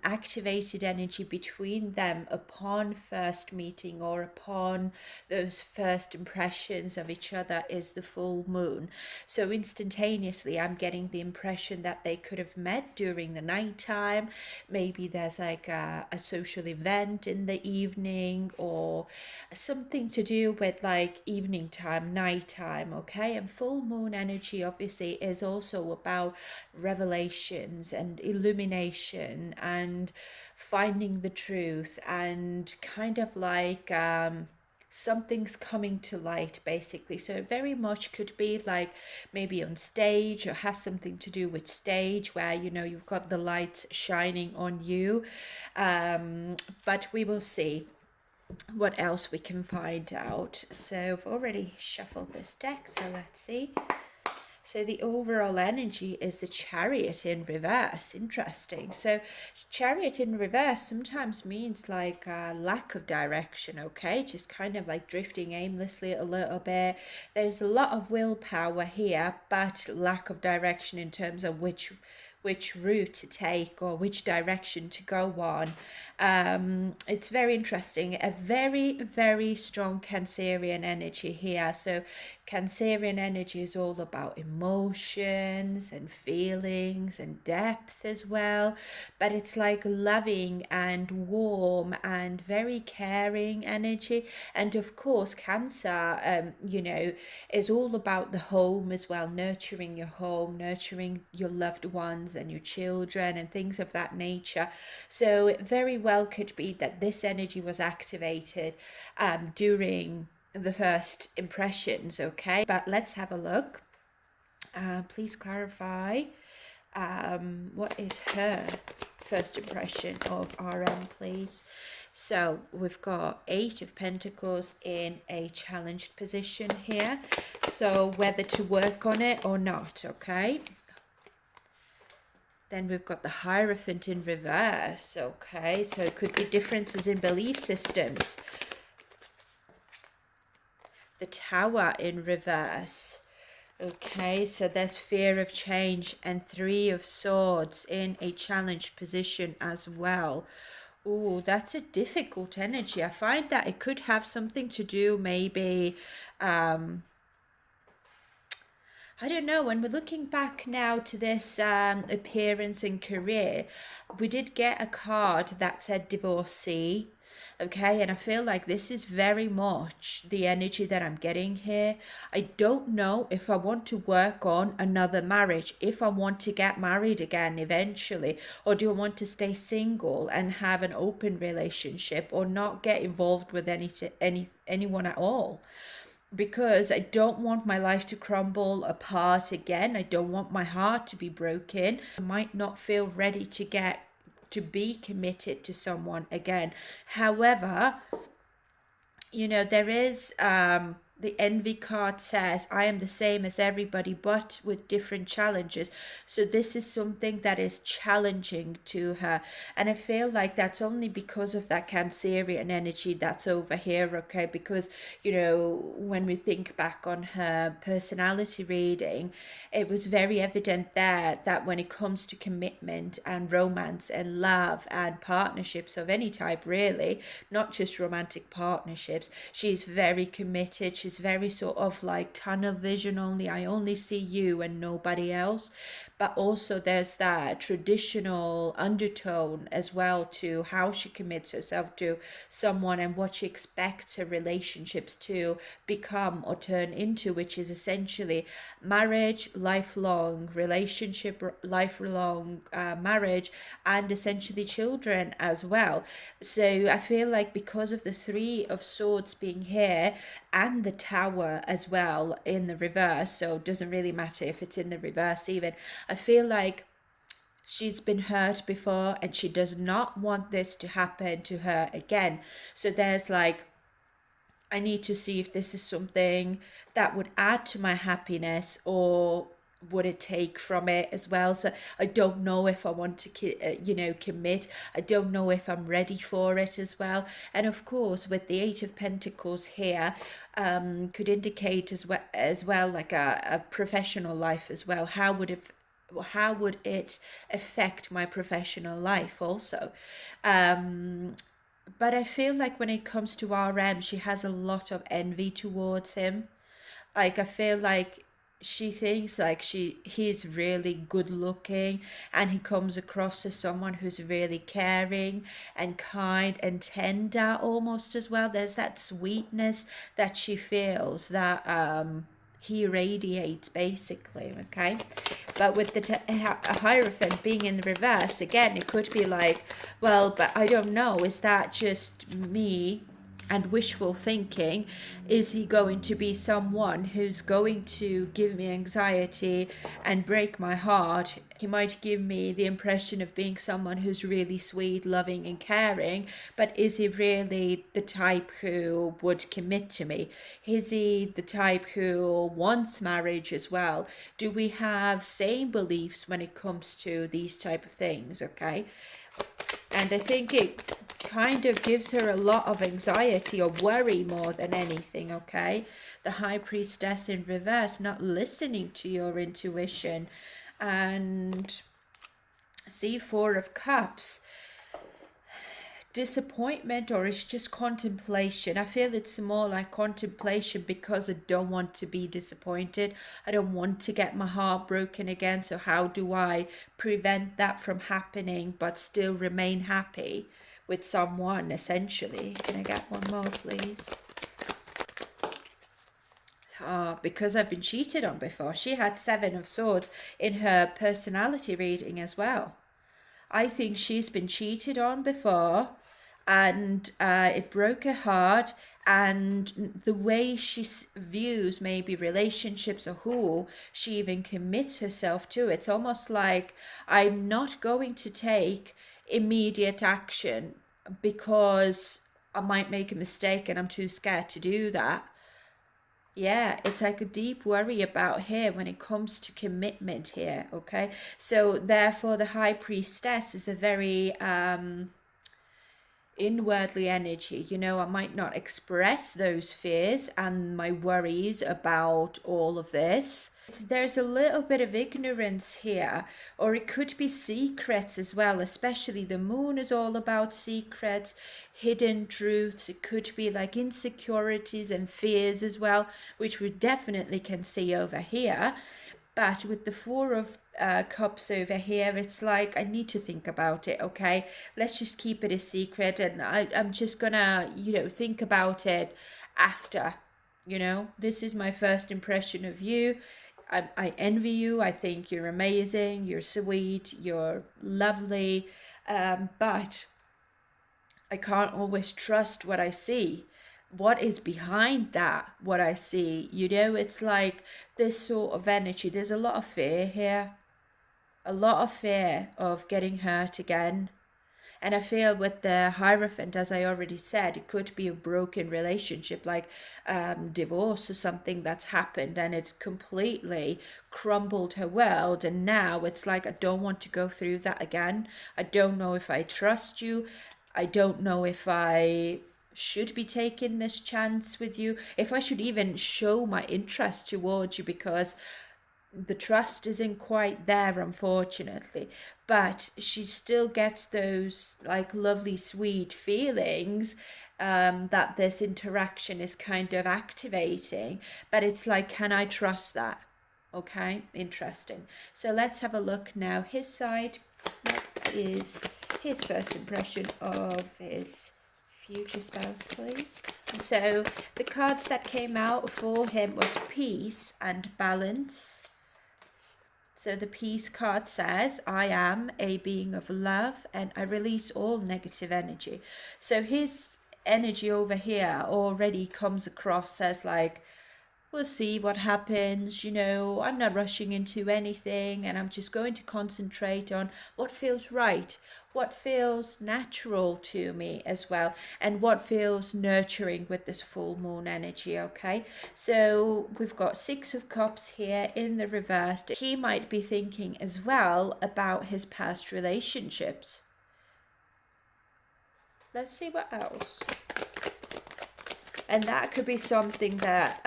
activated energy between them upon first meeting or upon those first impressions of each other is the full moon. So instantaneously, I'm getting the impression that they could have met during the nighttime. Maybe there's like a social event in the evening or something to do with like evening time, nighttime, okay? And full moon energy obviously is also about revelations and illumination and finding the truth and kind of like something's coming to light basically. So it very much could be like maybe on stage or has something to do with stage where you know you've got the lights shining on you, but we will see what else we can find out. So I've already shuffled this deck, so let's see. So the overall energy is the Chariot in reverse. Interesting. So Chariot in reverse sometimes means like a lack of direction, okay? Just kind of like drifting aimlessly a little bit. There's a lot of willpower here, but lack of direction in terms of which route to take or which direction to go on. It's very interesting. A very, very strong Cancerian energy here. So Cancerian energy is all about emotions and feelings and depth as well, but it's like loving and warm and very caring energy. And of course Cancer, you know, is all about the home as well, nurturing your home, nurturing your loved ones and your children and things of that nature. So it very well could be that this energy was activated during the first impressions, okay? But let's have a look. Please clarify what is her first impression of RM, please. So we've got 8 of Pentacles in a challenged position here, so whether to work on it or not, okay? Then we've got the Hierophant in reverse, okay? So it could be differences in belief systems. The Tower in reverse. Okay, so there's fear of change, and 3 of Swords in a challenged position as well. Oh, that's a difficult energy. I find that it could have something to do maybe I don't know, when we're looking back now to this appearance and career, we did get a card that said divorcee, okay? And I feel like this is very much the energy that I'm getting here. I don't know if I want to work on another marriage, if I want to get married again eventually, or do I want to stay single and have an open relationship or not get involved with anyone at all. Because I don't want my life to crumble apart again. I don't want my heart to be broken. I might not feel ready to be committed to someone again. However, you know, there is the envy card says, I am the same as everybody, but with different challenges. So this is something that is challenging to her. And I feel like that's only because of that Cancerian energy that's over here, okay? Because, you know, when we think back on her personality reading, it was very evident there that when it comes to commitment and romance and love and partnerships of any type, really, not just romantic partnerships, she's very committed. She's is very sort of like tunnel vision only. I only see you and nobody else. But also there's that traditional undertone as well to how she commits herself to someone and what she expects her relationships to become or turn into, which is essentially marriage, lifelong relationship, lifelong marriage, and essentially children as well. So I feel like because of the Three of Swords being here and the Tower as well in the reverse, so it doesn't really matter if it's in the reverse even, I feel like she's been hurt before and she does not want this to happen to her again. So there's like, I need to see if this is something that would add to my happiness or would it take from it as well. So I don't know if I want to commit. I don't know if I'm ready for it as well. And of course with the Eight of Pentacles here, could indicate as well like a professional life as well. How would it affect my professional life also? But I feel like when it comes to RM, she has a lot of envy towards him. Like I feel like she thinks like he's really good looking and he comes across as someone who's really caring and kind and tender almost as well. There's that sweetness that she feels that he radiates basically, okay? But with the Hierophant being in the reverse, again, it could be like, well, but I don't know, is that just me and wishful thinking? Is he going to be someone who's going to give me anxiety and break my heart? He might give me the impression of being someone who's really sweet, loving and caring, but is he really the type who would commit to me? Is he the type who wants marriage as well? Do we have same beliefs when it comes to these type of things, okay? And I think it kind of gives her a lot of anxiety or worry more than anything, okay? The High Priestess in reverse, not listening to your intuition. And see, Four of Cups, disappointment, or it's just contemplation. I feel it's more like contemplation because I don't want to be disappointed. I don't want to get my heart broken again. So how do I prevent that from happening but still remain happy with someone, essentially? Can I get one more, please? Because I've been cheated on before. She had Seven of Swords in her personality reading as well. I think she's been cheated on before and it broke her heart, and the way she views maybe relationships or who she even commits herself to, it's almost like, I'm not going to take immediate action because I might make a mistake and I'm too scared to do that. Yeah, it's like a deep worry about here when it comes to commitment here, okay? So therefore the High Priestess is a very inwardly energy. You know, I might not express those fears and my worries about all of this. There's a little bit of ignorance here, or it could be secrets as well, especially the Moon is all about secrets, hidden truths. It could be like insecurities and fears as well, which we definitely can see over here. But with the Four of Cups over here, it's like, I need to think about it, okay? Let's just keep it a secret, and I'm just gonna, think about it after, This is my first impression of you. I envy you. I think you're amazing. You're sweet. You're lovely. But I can't always trust what I see. What is behind that, what I see? It's like this sort of energy. There's a lot of fear here. A lot of fear of getting hurt again. And I feel with the Hierophant, as I already said, it could be a broken relationship, like divorce or something that's happened and it's completely crumbled her world. And now it's like, I don't want to go through that again. I don't know if I trust you. I don't know if I should be taking this chance with you, if I should even show my interest towards you, because the trust isn't quite there, unfortunately, but she still gets those like lovely sweet feelings that this interaction is kind of activating. But it's like, can I trust that? Okay, interesting. So let's have a look now. His side, what is his first impression of his future spouse, please? So the cards that came out for him was peace and balance. So the peace card says, I am a being of love and I release all negative energy. So his energy over here already comes across as like, we'll see what happens, you know, I'm not rushing into anything and I'm just going to concentrate on what feels right, what feels natural to me as well, and what feels nurturing with this full moon energy, okay? So we've got Six of Cups here in the reverse. He might be thinking as well about his past relationships. Let's see what else. And that could be something that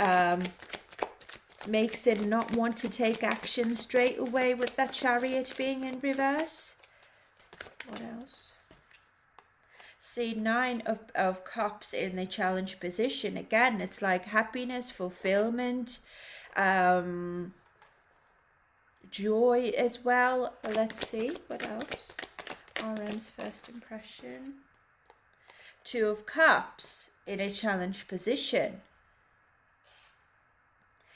makes him not want to take action straight away with that Chariot being in reverse. What else? See, Nine of Cups in the challenge position. Again, it's like happiness, fulfillment, joy as well. Let's see, what else? RM's first impression. Two of Cups in a challenge position.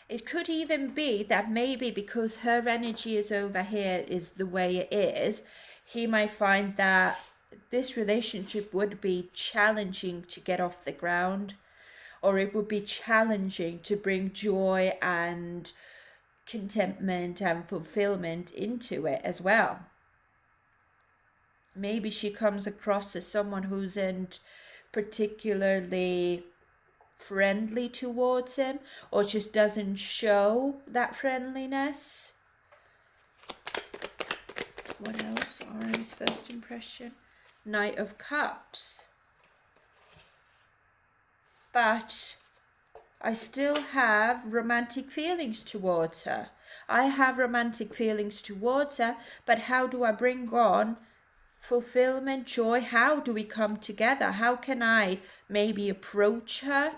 It could even be that maybe because her energy is over here is the way it is, he might find that this relationship would be challenging to get off the ground, or it would be challenging to bring joy and contentment and fulfillment into it as well. Maybe she comes across as someone who isn't particularly friendly towards him, or just doesn't show that friendliness. What else? RM's first impression. Knight of Cups. But I still have romantic feelings towards her. I have romantic feelings towards her, but how do I bring on fulfillment, joy? How do we come together? How can I maybe approach her?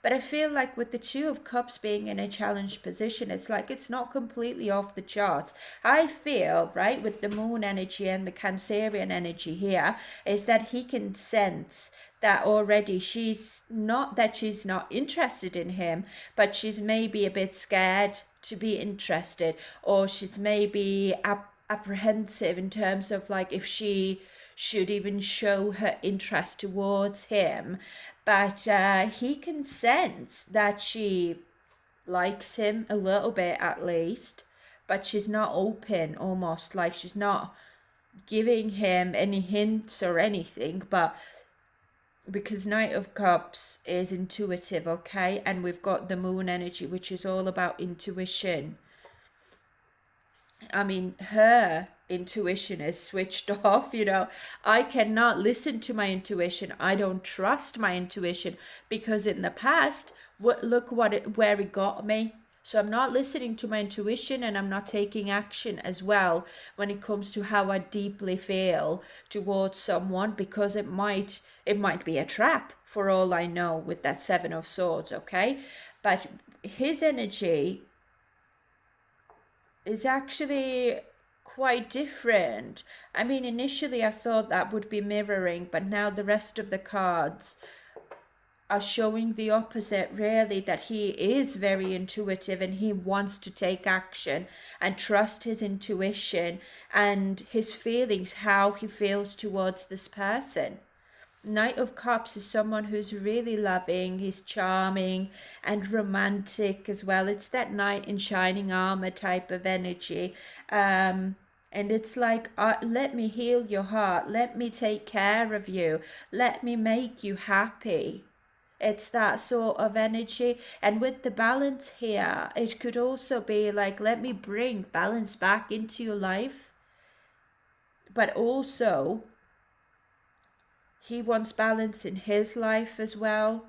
But I feel like with the Two of Cups being in a challenged position, it's like it's not completely off the charts. I feel, right, with the moon energy and the Cancerian energy here, is that he can sense that already she's not interested in him, but she's maybe a bit scared to be interested, or she's maybe apprehensive in terms of like if she should even show her interest towards him. But he can sense that she likes him a little bit at least, but she's not open, almost like she's not giving him any hints or anything. But because Knight of Cups is intuitive, okay, and we've got the moon energy, which is all about intuition. I mean, her intuition is switched off, you know. I cannot listen to my intuition. I don't trust my intuition because in the past, look where it got me. So I'm not listening to my intuition, and I'm not taking action as well when it comes to how I deeply feel towards someone, because it might be a trap for all I know with that Seven of Swords, okay? But his energy is actually quite different. I mean, initially I thought that would be mirroring, but now the rest of the cards are showing the opposite, really, that he is very intuitive and he wants to take action and trust his intuition and his feelings, how he feels towards this person. Knight of Cups is someone who's really loving, he's charming and romantic as well. It's that knight in shining armor type of energy. And it's like, let me heal your heart. Let me take care of you. Let me make you happy. It's that sort of energy. And with the balance here, it could also be like, let me bring balance back into your life. But also, he wants balance in his life as well,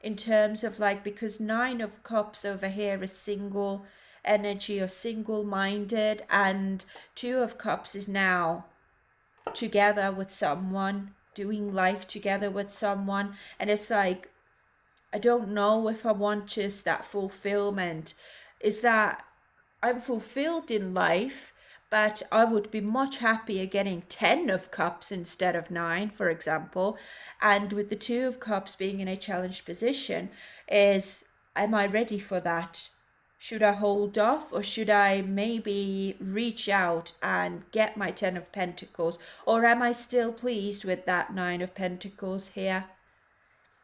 in terms of like, because Nine of Cups over here is single, energy or single-minded, and Two of Cups is now together with someone, doing life together with someone. And it's like, I don't know if I want just that fulfillment. Is that I'm fulfilled in life, but I would be much happier getting 10 of cups instead of 9, for example. And with the 2 of cups being in a challenged position, is am I ready for that? Should I hold off, or should I maybe reach out and get my 10 of Pentacles? Or am I still pleased with that 9 of Pentacles here?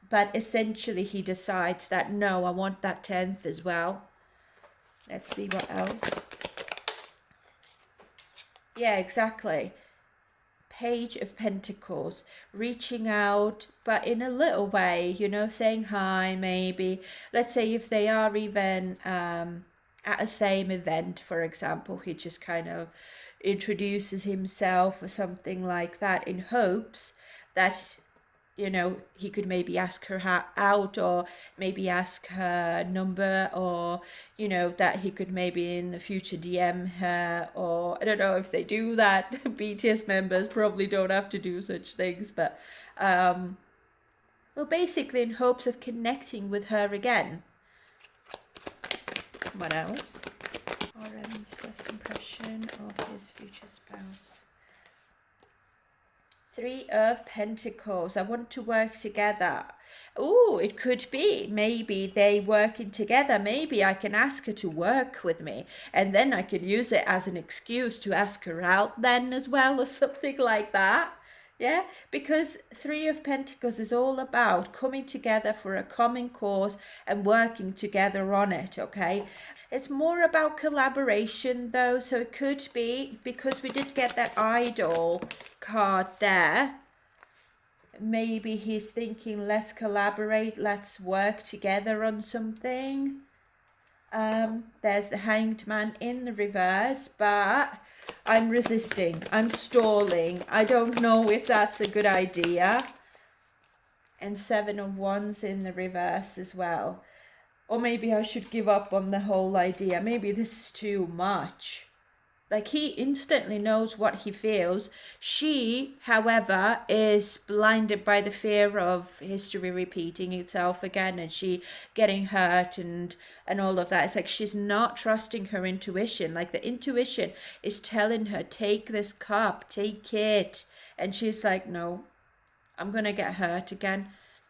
But essentially he decides that no, I want that 10th as well. Let's see what else. Yeah, exactly. Page of Pentacles, reaching out, but in a little way, you know, saying hi, maybe. Let's say if they are even at a same event, for example, he just kind of introduces himself or something like that in hopes that, you know, he could maybe ask her out, or maybe ask her number, or, you know, that he could maybe in the future DM her, or I don't know if they do that. BTS members probably don't have to do such things, but well, basically in hopes of connecting with her again. What else? RM's first impression of his future spouse. 3 of Pentacles. I want to work together. Oh, it could be maybe they working together. Maybe I can ask her to work with me, and then I can use it as an excuse to ask her out then as well, or something like that. Yeah, because 3 of Pentacles is all about coming together for a common cause and working together on it, okay? It's more about collaboration though, so it could be, because we did get that Idol card there, maybe he's thinking, let's collaborate, let's work together on something. There's the Hanged Man in the reverse, but I'm resisting, I'm stalling. I don't know if that's a good idea. And 7 of Wands in the reverse as well. Or maybe I should give up on the whole idea. Maybe this is too much. Like, he instantly knows what he feels. She, however, is blinded by the fear of history repeating itself again, and she getting hurt and all of that. It's like she's not trusting her intuition. Like, the intuition is telling her, take this cup, take it. And she's like, no, I'm going to get hurt again.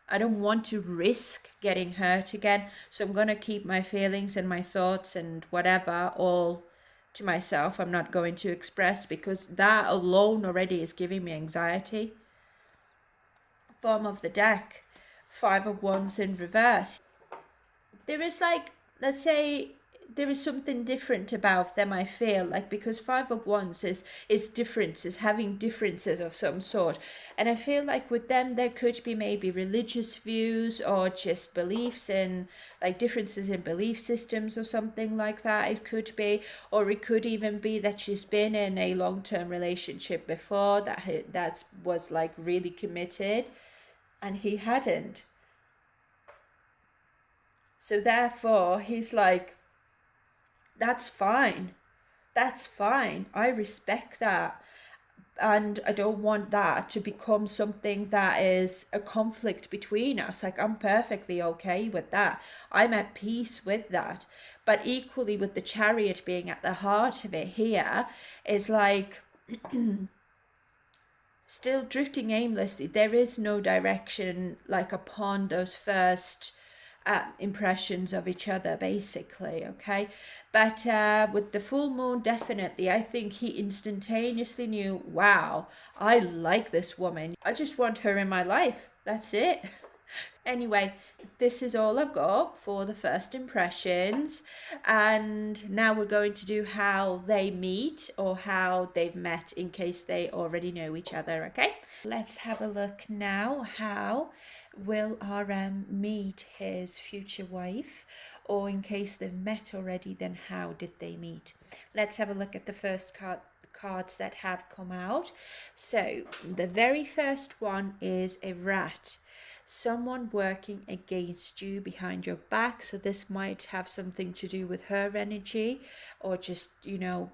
I don't want to risk getting hurt again. So I'm going to keep my feelings and my thoughts and whatever all to myself. I'm not going to express, because that alone already is giving me anxiety. Bottom of the deck, 5 of Wands in reverse. There is, like, let's say there is something different about them, I feel like, because 5 of Wands is differences, having differences of some sort. And I feel like with them there could be maybe religious views, or just beliefs in, like, differences in belief systems or something like that. It could be, or it could even be that she's been in a long-term relationship before that was like really committed and he hadn't. So therefore he's like, that's fine. That's fine. I respect that. And I don't want that to become something that is a conflict between us. Like, I'm perfectly okay with that. I'm at peace with that. But equally, with the Chariot being at the heart of it here, is like still drifting aimlessly. There is no direction, like, upon those first impressions of each other, basically, okay? But with the full moon, definitely, I think he instantaneously knew, wow, I like this woman. I just want her in my life. That's it. Anyway, this is all I've got for the first impressions, and now we're going to do how they meet, or how they've met, in case they already know each other, okay? Let's have a look now. How will RM meet his future wife? Or in case they've met already, then how did they meet? Let's have a look at the first cards that have come out. So the very first one is a rat. Someone working against you behind your back. So this might have something to do with her energy or just,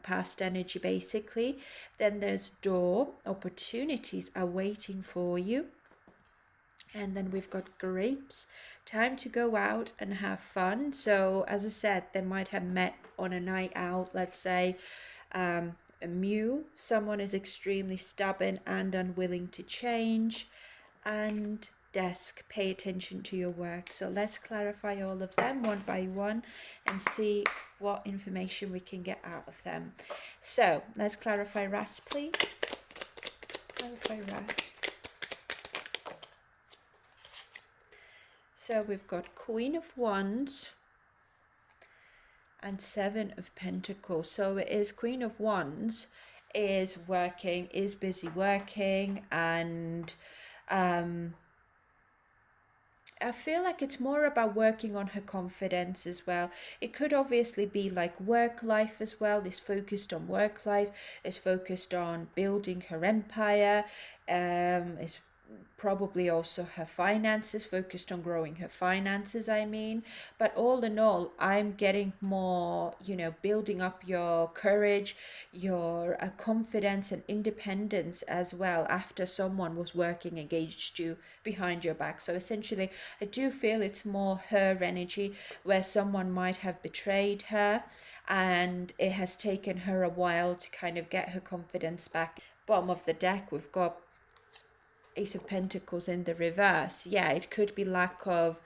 past energy basically. Then there's door. Opportunities are waiting for you. And then we've got grapes. Time to go out and have fun. So as I said, they might have met on a night out, let's say. A mule. Someone is extremely stubborn and unwilling to change. And desk, pay attention to your work. So let's clarify all of them one by one and see what information we can get out of them. So let's clarify rats, please. Clarify rat. So we've got Queen of Wands and Seven of Pentacles. So it is Queen of Wands is working, is busy working, and I feel like it's more about working on her confidence as well. It could obviously be like work life as well. It's focused on work life. It's focused on building her empire. It's probably also her finances, focused on growing her finances, but all in all, I'm getting more, building up your courage, your confidence and independence as well after someone was working against you behind your back. So essentially, I do feel it's more her energy, where someone might have betrayed her and it has taken her a while to kind of get her confidence back. Bottom of the deck, we've got Ace of Pentacles in the reverse. Yeah, it could be lack of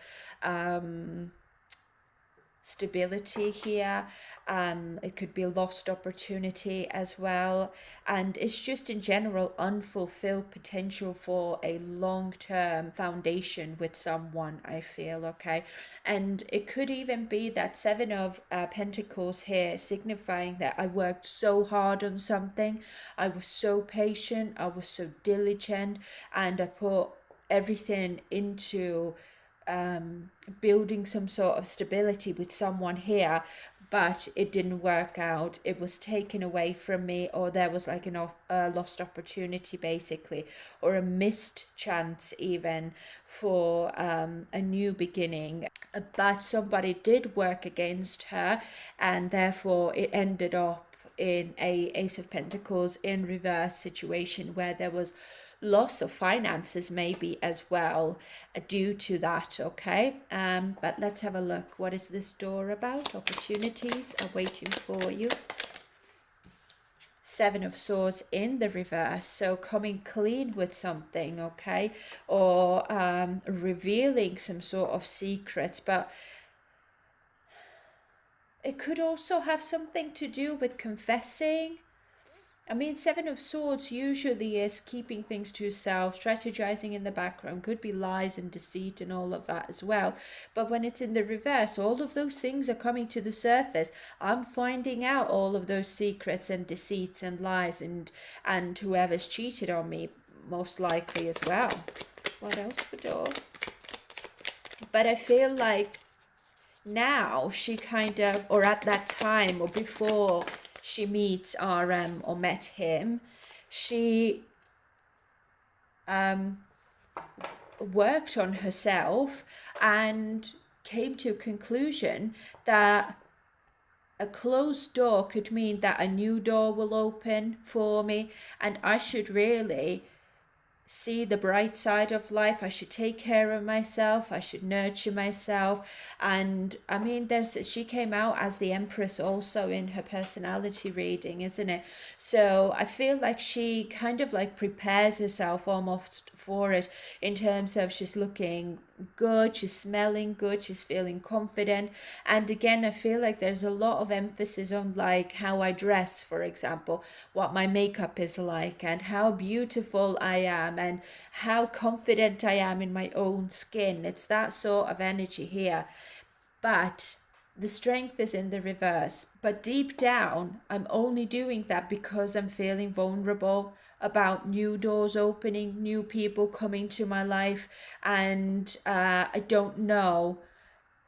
stability here. It could be lost opportunity as well, and it's just in general unfulfilled potential for a long-term foundation with someone, I feel. Okay, and it could even be that Seven of Pentacles here, signifying that I worked so hard on something, I was so patient, I was so diligent, and I put everything into building some sort of stability with someone here, but it didn't work out. It was taken away from me, or there was like a lost opportunity basically, or a missed chance even for a new beginning. But somebody did work against her, and therefore it ended up in a Ace of Pentacles in reverse situation where there was loss of finances maybe as well due to that. Okay, but let's have a look. What is this door about? Opportunities are waiting for you. Seven of Swords in the reverse, so coming clean with something, okay, or revealing some sort of secrets, but it could also have something to do with confessing. Seven of Swords usually is keeping things to yourself, strategizing in the background, could be lies and deceit and all of that as well. But when it's in the reverse, all of those things are coming to the surface. I'm finding out all of those secrets and deceits and lies, and whoever's cheated on me, most likely as well. What else for door? But I feel like now she kind of, or at that time, or before she meets RM or met him, she worked on herself and came to a conclusion that a closed door could mean that a new door will open for me, and I should really see the bright side of life. I should take care of myself. I should nurture myself. And she came out as the Empress also in her personality reading, isn't it? So I feel like she kind of like prepares herself almost for it, in terms of she's looking good, she's smelling good, she's feeling confident. And again, I feel like there's a lot of emphasis on like how I dress, for example, what my makeup is like, and how beautiful I am, and how confident I am in my own skin. It's that sort of energy here. But the strength is in the reverse. But deep down, I'm only doing that because I'm feeling vulnerable about new doors opening, new people coming to my life, and I don't know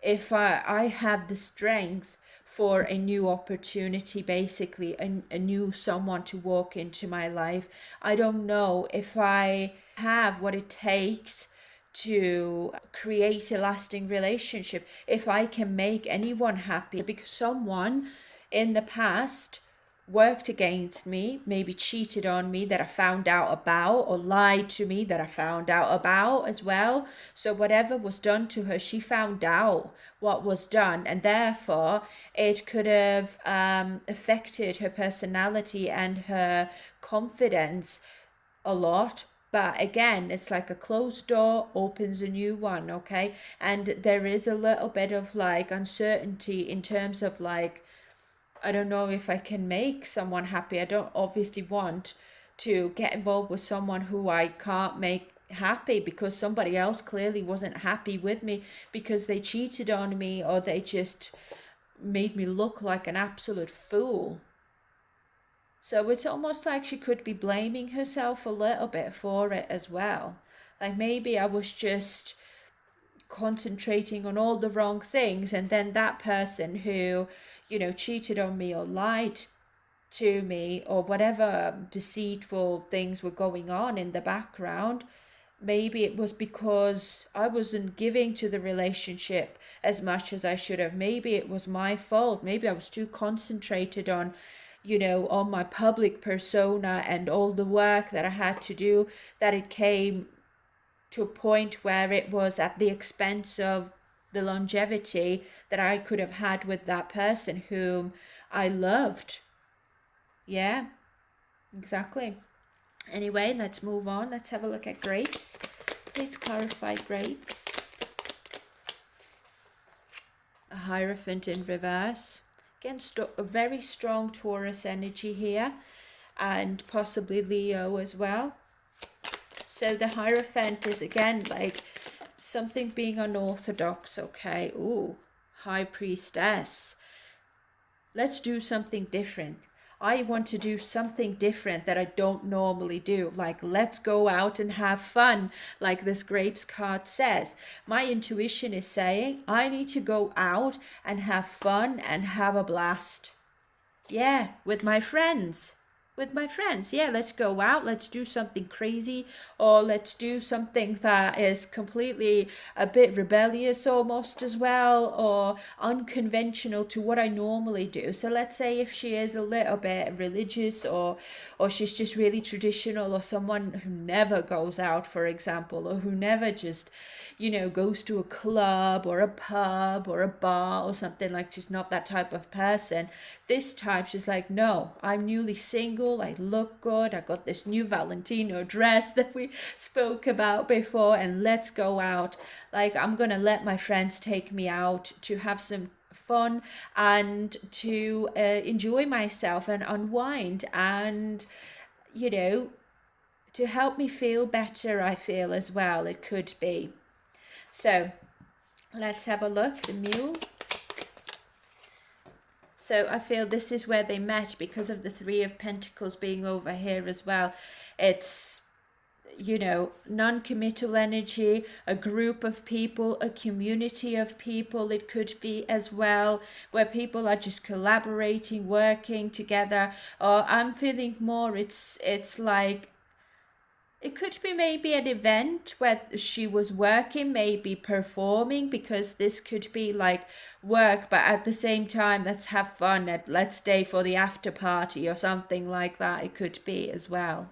if I have the strength for a new opportunity, basically a new someone to walk into my life. I don't know if I have what it takes to create a lasting relationship, if I can make anyone happy, because someone in the past worked against me, maybe cheated on me that I found out about, or lied to me that I found out about as well. So whatever was done to her, she found out what was done, and therefore it could have affected her personality and her confidence a lot. But again, it's like a closed door opens a new one, okay? And there is a little bit of like uncertainty in terms of like, I don't know if I can make someone happy. I don't obviously want to get involved with someone who I can't make happy, because somebody else clearly wasn't happy with me because they cheated on me, or they just made me look like an absolute fool. So it's almost like she could be blaming herself a little bit for it as well. Like maybe I was just concentrating on all the wrong things, and then that person who, you know, cheated on me or lied to me, or whatever deceitful things were going on in the background, maybe it was because I wasn't giving to the relationship as much as I should have. Maybe it was my fault. Maybe I was too concentrated on, you know, on my public persona and all the work that I had to do, that it came to a point where it was at the expense of the longevity that I could have had with that person whom I loved. Yeah, exactly. Anyway, let's move on. Let's have a look at grapes. Please clarify grapes. A Hierophant in reverse. Again, a very strong Taurus energy here, and possibly Leo as well. So the Hierophant is again like something being unorthodox, okay? Ooh, High Priestess. Let's do something different. I want to do something different that I don't normally do. Like, let's go out and have fun, like this grapes card says. My intuition is saying I need to go out and have fun and have a blast. Yeah, with my friends. With my friends, yeah, let's go out, let's do something crazy, or let's do something that is completely a bit rebellious almost as well, or unconventional to what I normally do. So let's say if she is a little bit religious, or she's just really traditional, or someone who never goes out, for example, or who never just, you know, goes to a club or a pub or a bar or something, like she's not that type of person. This time she's like, no, I'm newly single, I look good, I got this new Valentino dress that we spoke about before, and let's go out. Like, I'm gonna let my friends take me out to have some fun and to enjoy myself and unwind, and, you know, to help me feel better, I feel as well, it could be. So let's have a look. The Mule. So I feel this is where they met because of the Three of Pentacles being over here as well. It's, you know, non-committal energy, a group of people, a community of people, it could be as well, where people are just collaborating, working together. Or I'm feeling more, it's like, it could be maybe an event where she was working, maybe performing, because this could be like work, but at the same time, let's have fun, and let's stay for the after party or something like that. It could be as well.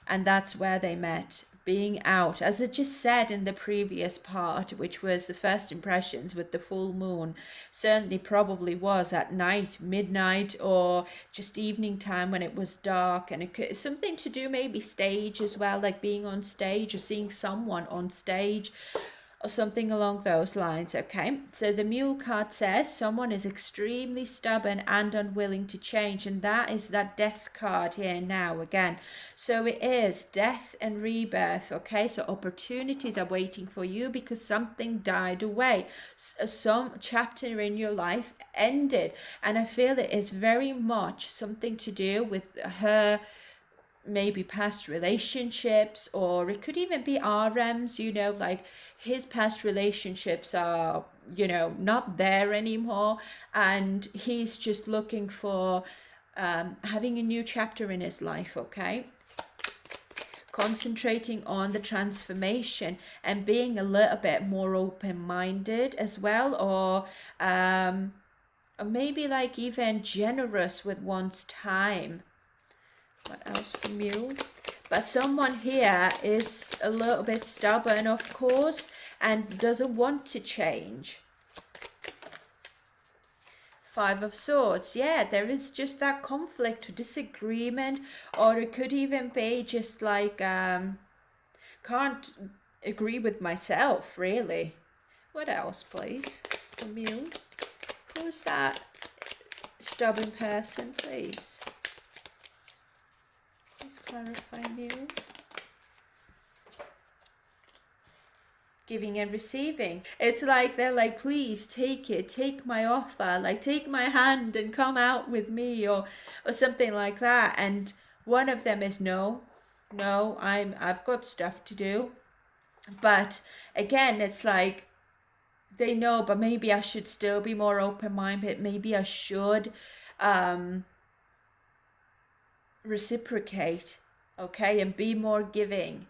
And that's where they met, being out, as I just said in the previous part, which was the first impressions with the full moon. Certainly probably was at night, midnight, or just evening time when it was dark. And it could something to do maybe stage as well, like being on stage or seeing someone on stage, or something along those lines. Okay, so the Mule card says someone is extremely stubborn and unwilling to change, and that is that Death card here now again. So it is death and rebirth. Okay, so opportunities are waiting for you because something died away, some chapter in your life ended, and I feel it is very much something to do with her maybe past relationships, or it could even be RMs, you know, like his past relationships are you know, not there anymore, and he's just looking for having a new chapter in his life, okay? Concentrating on the transformation and being a little bit more open-minded as well, or maybe like even generous with one's time. What else from you? But someone here is a little bit stubborn, of course, and doesn't want to change. Five of Swords. Yeah, there is just that conflict, disagreement, or it could even be just like, can't agree with myself, really. What else, please, from you? Who's that stubborn person, please? Please clarify you. Giving and receiving. It's like they're like, please take it, take my offer, like take my hand and come out with me, or something like that. And one of them is no, I've got stuff to do. But again, it's like they know, but maybe I should still be more open-minded. Maybe I should reciprocate, okay, and be more giving,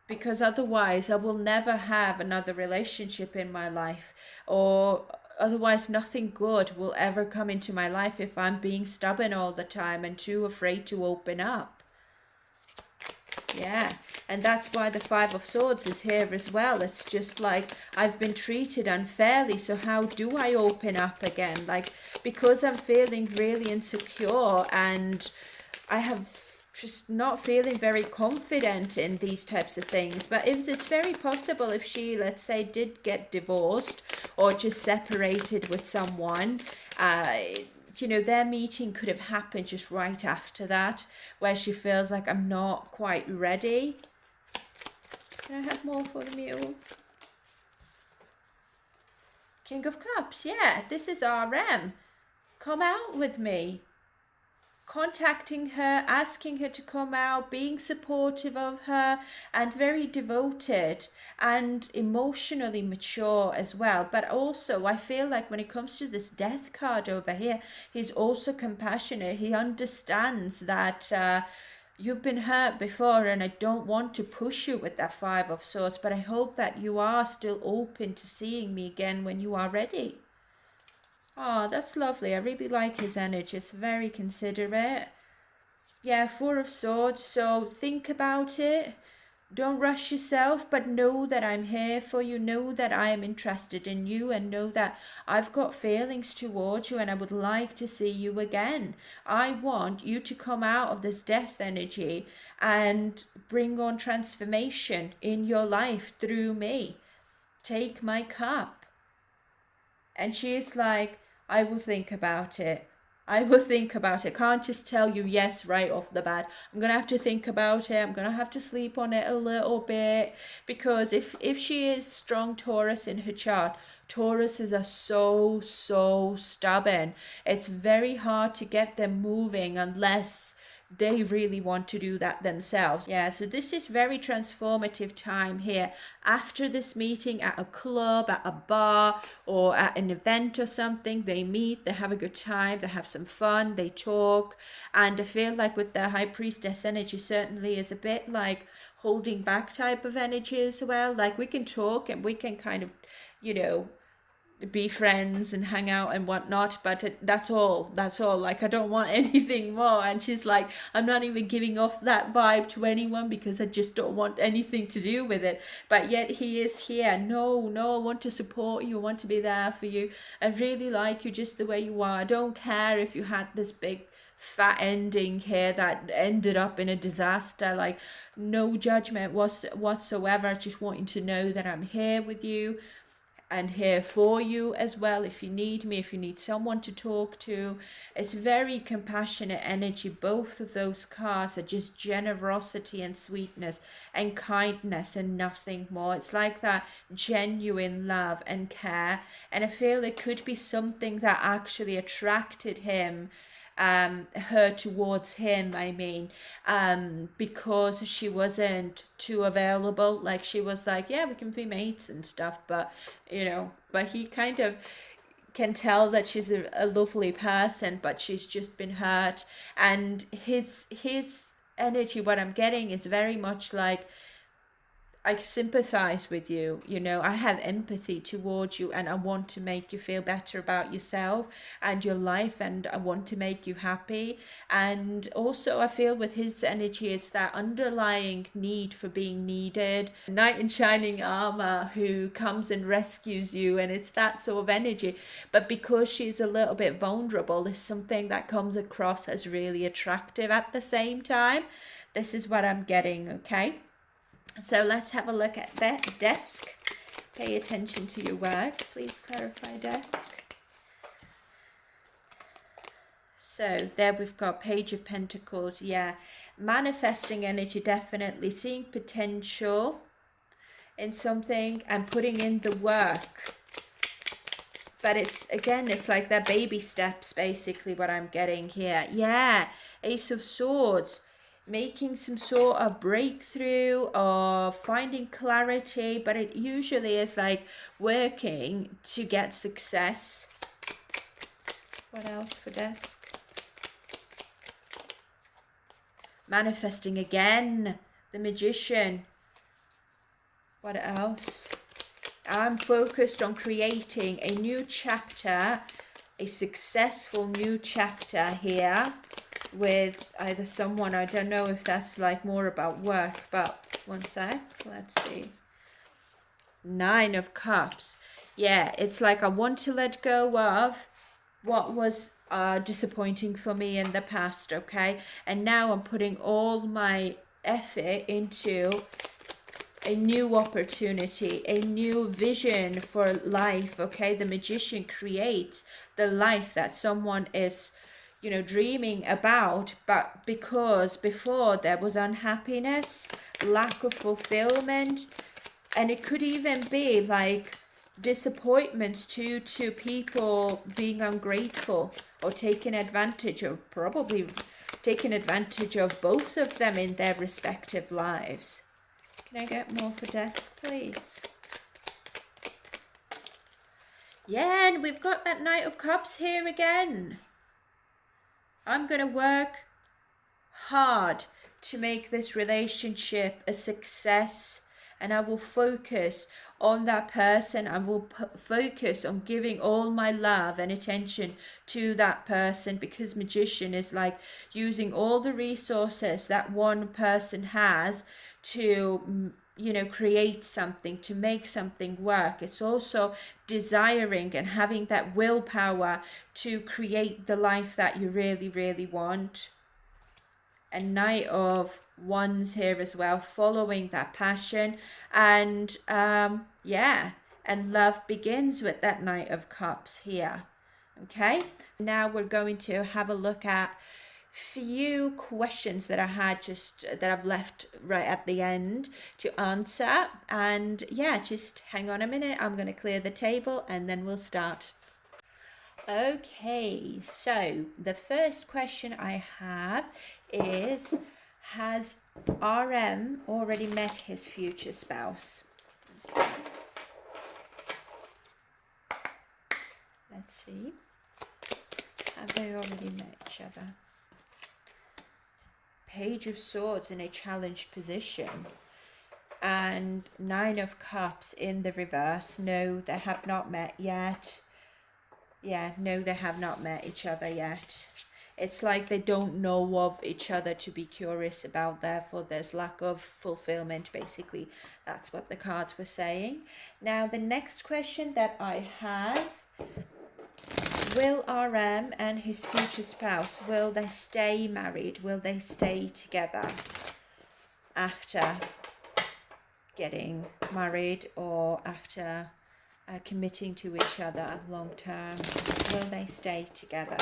because otherwise I will never have another relationship in my life, or otherwise nothing good will ever come into my life if I'm being stubborn all the time and too afraid to open up. Yeah, and that's why the Five of Swords is here as well. It's just like, I've been treated unfairly, so how do I open up again? Like, because I'm feeling really insecure and I have just not feeling very confident in these types of things. But it's very possible if she, let's say, did get divorced or just separated with someone, you know, their meeting could have happened just right after that, where she feels like, I'm not quite ready. Can I have more for the mule? King of Cups. Yeah, this is RM. Come out with me. Contacting her, asking her to come out, being supportive of her, and very devoted and emotionally mature as well. But also, I feel like when it comes to this Death card over here, he's also compassionate. He understands that you've been hurt before, and I don't want to push you with that Five of Swords, but I hope that you are still open to seeing me again when you are ready. Oh, that's lovely. I really like his energy. It's very considerate. Yeah, Four of Swords. So think about it. Don't rush yourself, but know that I'm here for you. Know that I am interested in you, and know that I've got feelings towards you and I would like to see you again. I want you to come out of this death energy and bring on transformation in your life through me. Take my cup. And she's like, I will think about it. I will think about it. Can't just tell you yes right off the bat. I'm going to have to think about it. I'm going to have to sleep on it a little bit. Because if she is strong Taurus in her chart, Tauruses are so stubborn. It's very hard to get them moving unless they really want to do that themselves. Yeah, so this is very transformative time here. After this meeting at a club, at a bar, or at an event or something, they meet, they have a good time, they have some fun, they talk. And I feel like with the High Priestess energy certainly is a bit like holding back type of energy as well. Like, we can talk and we can kind of, you know, be friends and hang out and whatnot, but that's all. Like, I don't want anything more. And she's like, I'm not even giving off that vibe to anyone because I just don't want anything to do with it. But yet he is here. No, I want to support you. I want to be there for you. I really like you just the way you are. I don't care if you had this big fat ending here that ended up in a disaster. Like, no judgment whatsoever. I just want you to know that I'm here with you and here for you as well if you need me, if you need someone to talk to. It's very compassionate energy. Both of those cards are just generosity and sweetness and kindness and nothing more. It's like that genuine love and care. And I feel it could be something that actually attracted him her towards him, I mean, because she wasn't too available. Like, she was like, yeah, we can be mates and stuff, but but he kind of can tell that she's a lovely person, but she's just been hurt. And his energy, what I'm getting, is very much like, I sympathize with you, I have empathy towards you, and I want to make you feel better about yourself and your life, and I want to make you happy. And also, I feel with his energy, it's that underlying need for being needed. Knight in shining armor who comes and rescues you, and it's that sort of energy. But because she's a little bit vulnerable, there's something that comes across as really attractive at the same time. This is what I'm getting, okay? So let's have a look at that desk. Pay attention to your work. Please clarify desk. So there we've got Page of Pentacles. Yeah, manifesting energy, definitely. Seeing potential in something and putting in the work. But it's like their baby steps, basically, what I'm getting here. Yeah, Ace of Swords. Making some sort of breakthrough or finding clarity, but it usually is like working to get success. What else for desk? Manifesting again, the Magician. What else? I'm focused on creating a new chapter, a successful new chapter here with either someone. I don't know if that's like more about work, but one sec, let's see. 9 of Cups. Yeah, it's like I want to let go of what was disappointing for me in the past, okay? And now I'm putting all my effort into a new opportunity, a new vision for life, okay? The Magician creates the life that someone is dreaming about, but because before there was unhappiness, lack of fulfillment, and it could even be like disappointments to people being ungrateful or taking advantage of, probably taking advantage of both of them in their respective lives. Can I get more for desk, please? Yeah, and we've got that Knight of Cups here again. I'm going to work hard to make this relationship a success, and I will focus on that person. I will focus on giving all my love and attention to that person, because Magician is like using all the resources that one person has to create something, to make something work. It's also desiring and having that willpower to create the life that you really, really want. And Knight of Wands here as well, following that passion. And yeah, and love begins with that Knight of Cups here. Okay, now we're going to have a look at few questions that I had that I've left right at the end to answer. And yeah, just hang on a minute, I'm going to clear the table and then we'll start. Okay, so the first question I have is, has RM already met his future spouse? Okay. Let's see. Have they already met each other? Page of Swords in a challenged position. And 9 of Cups in the reverse. No, they have not met yet. Yeah, no, they have not met each other yet. It's like they don't know of each other to be curious about, therefore there's lack of fulfillment, basically. That's what the cards were saying. Now, the next question that I have, will RM and his future spouse, will they stay married? Will they stay together after getting married or after committing to each other long term? Will they stay together?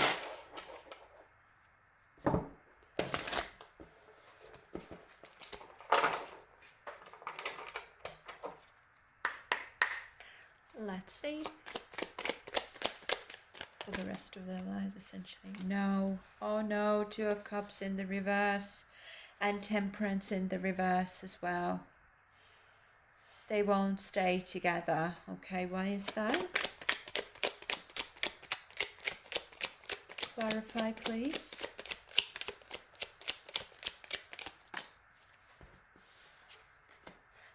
Let's see. for the rest of their lives, essentially. No. Oh no, Two of Cups in the reverse and Temperance in the reverse as well. They won't stay together. Okay, why is that? Clarify, please.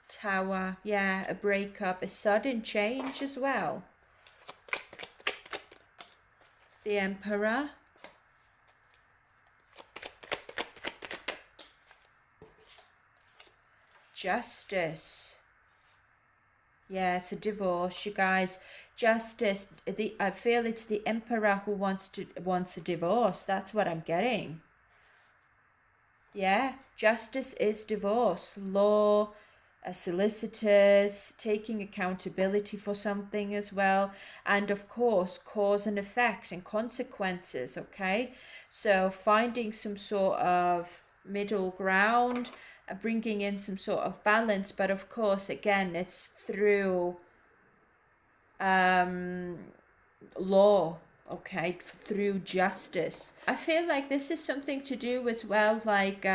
Tower, yeah, a breakup, a sudden change as well. The Emperor. Justice. Yeah, it's a divorce, you guys. Justice. I feel it's the Emperor who wants a divorce. That's what I'm getting. Yeah, justice is divorce. Law, solicitors, taking accountability for something as well. And of course, cause and effect and consequences, okay? So finding some sort of middle ground, bringing in some sort of balance. But of course, again, it's through law, okay, through justice. I feel like this is something to do as well, like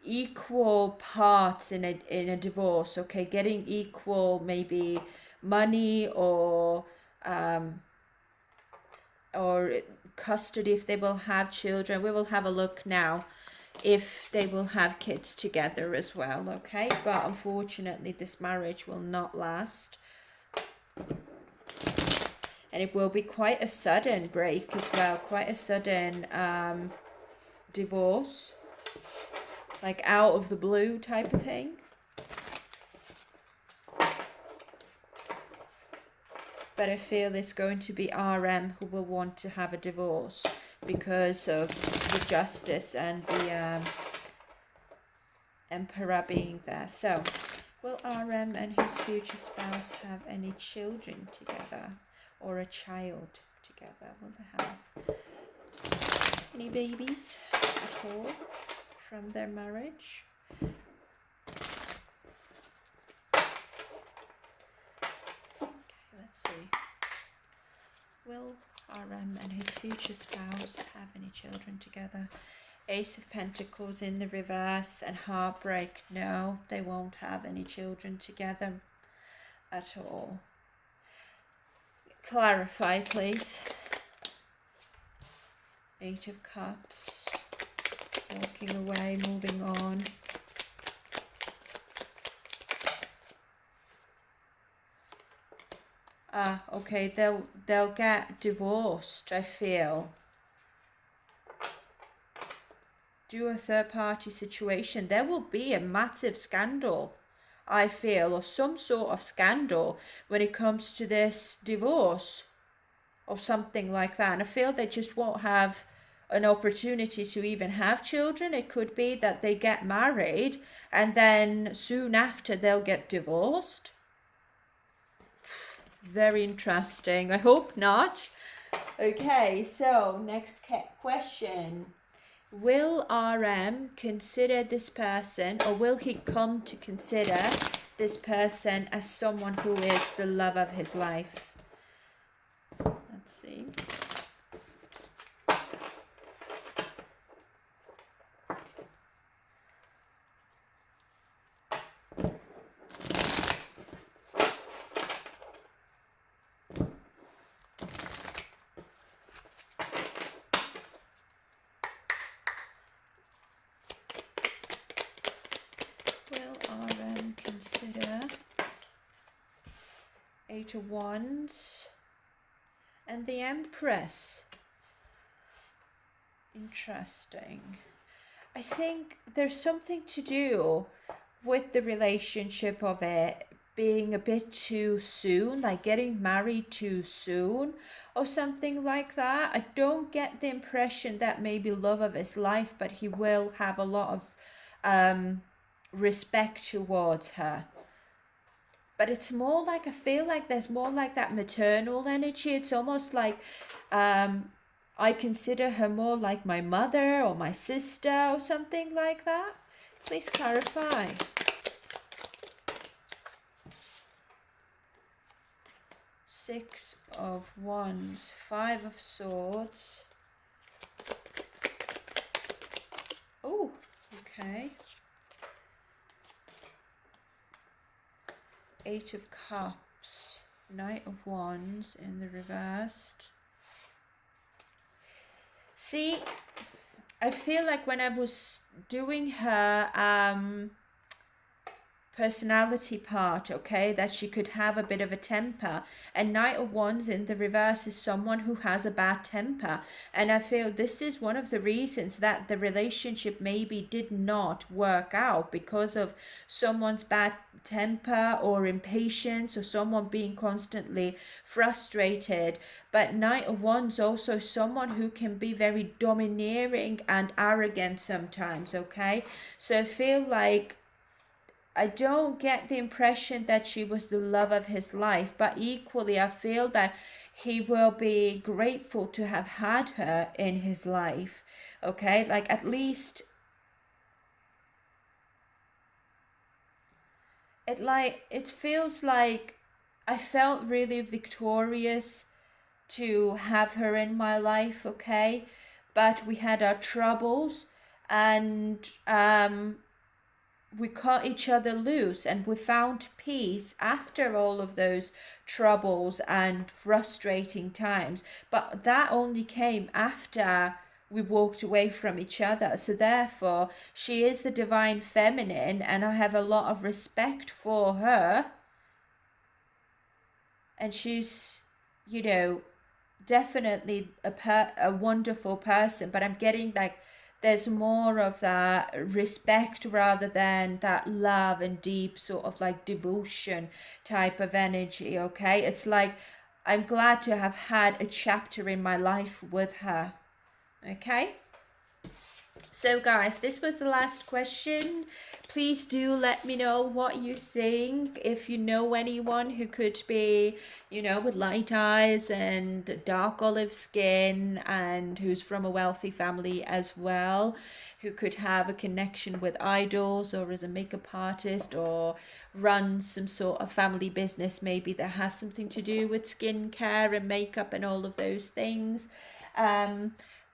equal parts in a divorce, okay, getting equal maybe money or custody if they will have children. We will have a look now if they will have kids together as well, okay? But unfortunately this marriage will not last, and it will be quite a sudden break as well, quite a sudden divorce, like out of the blue type of thing. But I feel it's going to be RM who will want to have a divorce because of the justice and the Emperor being there. So, will RM and his future spouse have any children together? Or a child together? Will they have any babies at all from their marriage? Let's see. Will RM and his future spouse have any children together? Ace of Pentacles in the reverse and heartbreak. No, they won't have any children together at all. Clarify, please. Eight of Cups. Walking away, moving on. Okay, they'll get divorced, I feel. Do a third-party situation. There will be a massive scandal, I feel, or some sort of scandal when it comes to this divorce or something like that. And I feel they just won't have an opportunity to even have children. It could be that they get married and then soon after they'll get divorced. Very interesting. I hope not. Okay, so next question. Will RM consider this person, or will he come to consider this person as someone who is the love of his life? Let's see. Eight of Wands and the Empress. Interesting. I think there's something to do with the relationship of it being a bit too soon, like getting married too soon or something like that. I don't get the impression that maybe love of his life, but he will have a lot of respect towards her. But it's more like, I feel like there's more like that maternal energy. It's almost like I consider her more like my mother or my sister or something like that. Please clarify. Six of Wands, Five of Swords. Oh, okay. Eight of Cups, Knight of Wands in the reversed. See, I feel like when I was doing her personality part, okay, that she could have a bit of a temper, and Knight of Wands in the reverse is someone who has a bad temper, and I feel this is one of the reasons that the relationship maybe did not work out, because of someone's bad temper or impatience, or someone being constantly frustrated. But Knight of Wands also someone who can be very domineering and arrogant sometimes, okay? So I feel like I don't get the impression that she was the love of his life, but equally I feel that he will be grateful to have had her in his life. Okay, like at least it feels like I felt really victorious to have her in my life, okay? But we had our troubles, and we cut each other loose, and we found peace after all of those troubles and frustrating times. But that only came after we walked away from each other. So therefore, she is the divine feminine, and I have a lot of respect for her. And she's, you know, definitely a wonderful person, but I'm getting like there's more of that respect rather than that love and deep sort of like devotion type of energy, okay? It's like I'm glad to have had a chapter in my life with her, okay? So guys, this was the last question. Please do let me know what you think. If you know anyone who could be, you know, with light eyes and dark olive skin, and who's from a wealthy family as well, who could have a connection with idols, or as a makeup artist, or run some sort of family business maybe that has something to do with skincare and makeup and all of those things.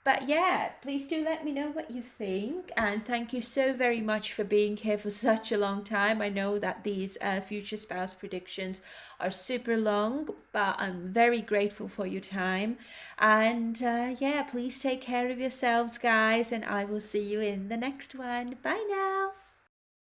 But yeah, please do let me know what you think, and thank you so very much for being here for such a long time. I know that these future spouse predictions are super long, but I'm very grateful for your time. And yeah, please take care of yourselves, guys, and I will see you in the next one. Bye now.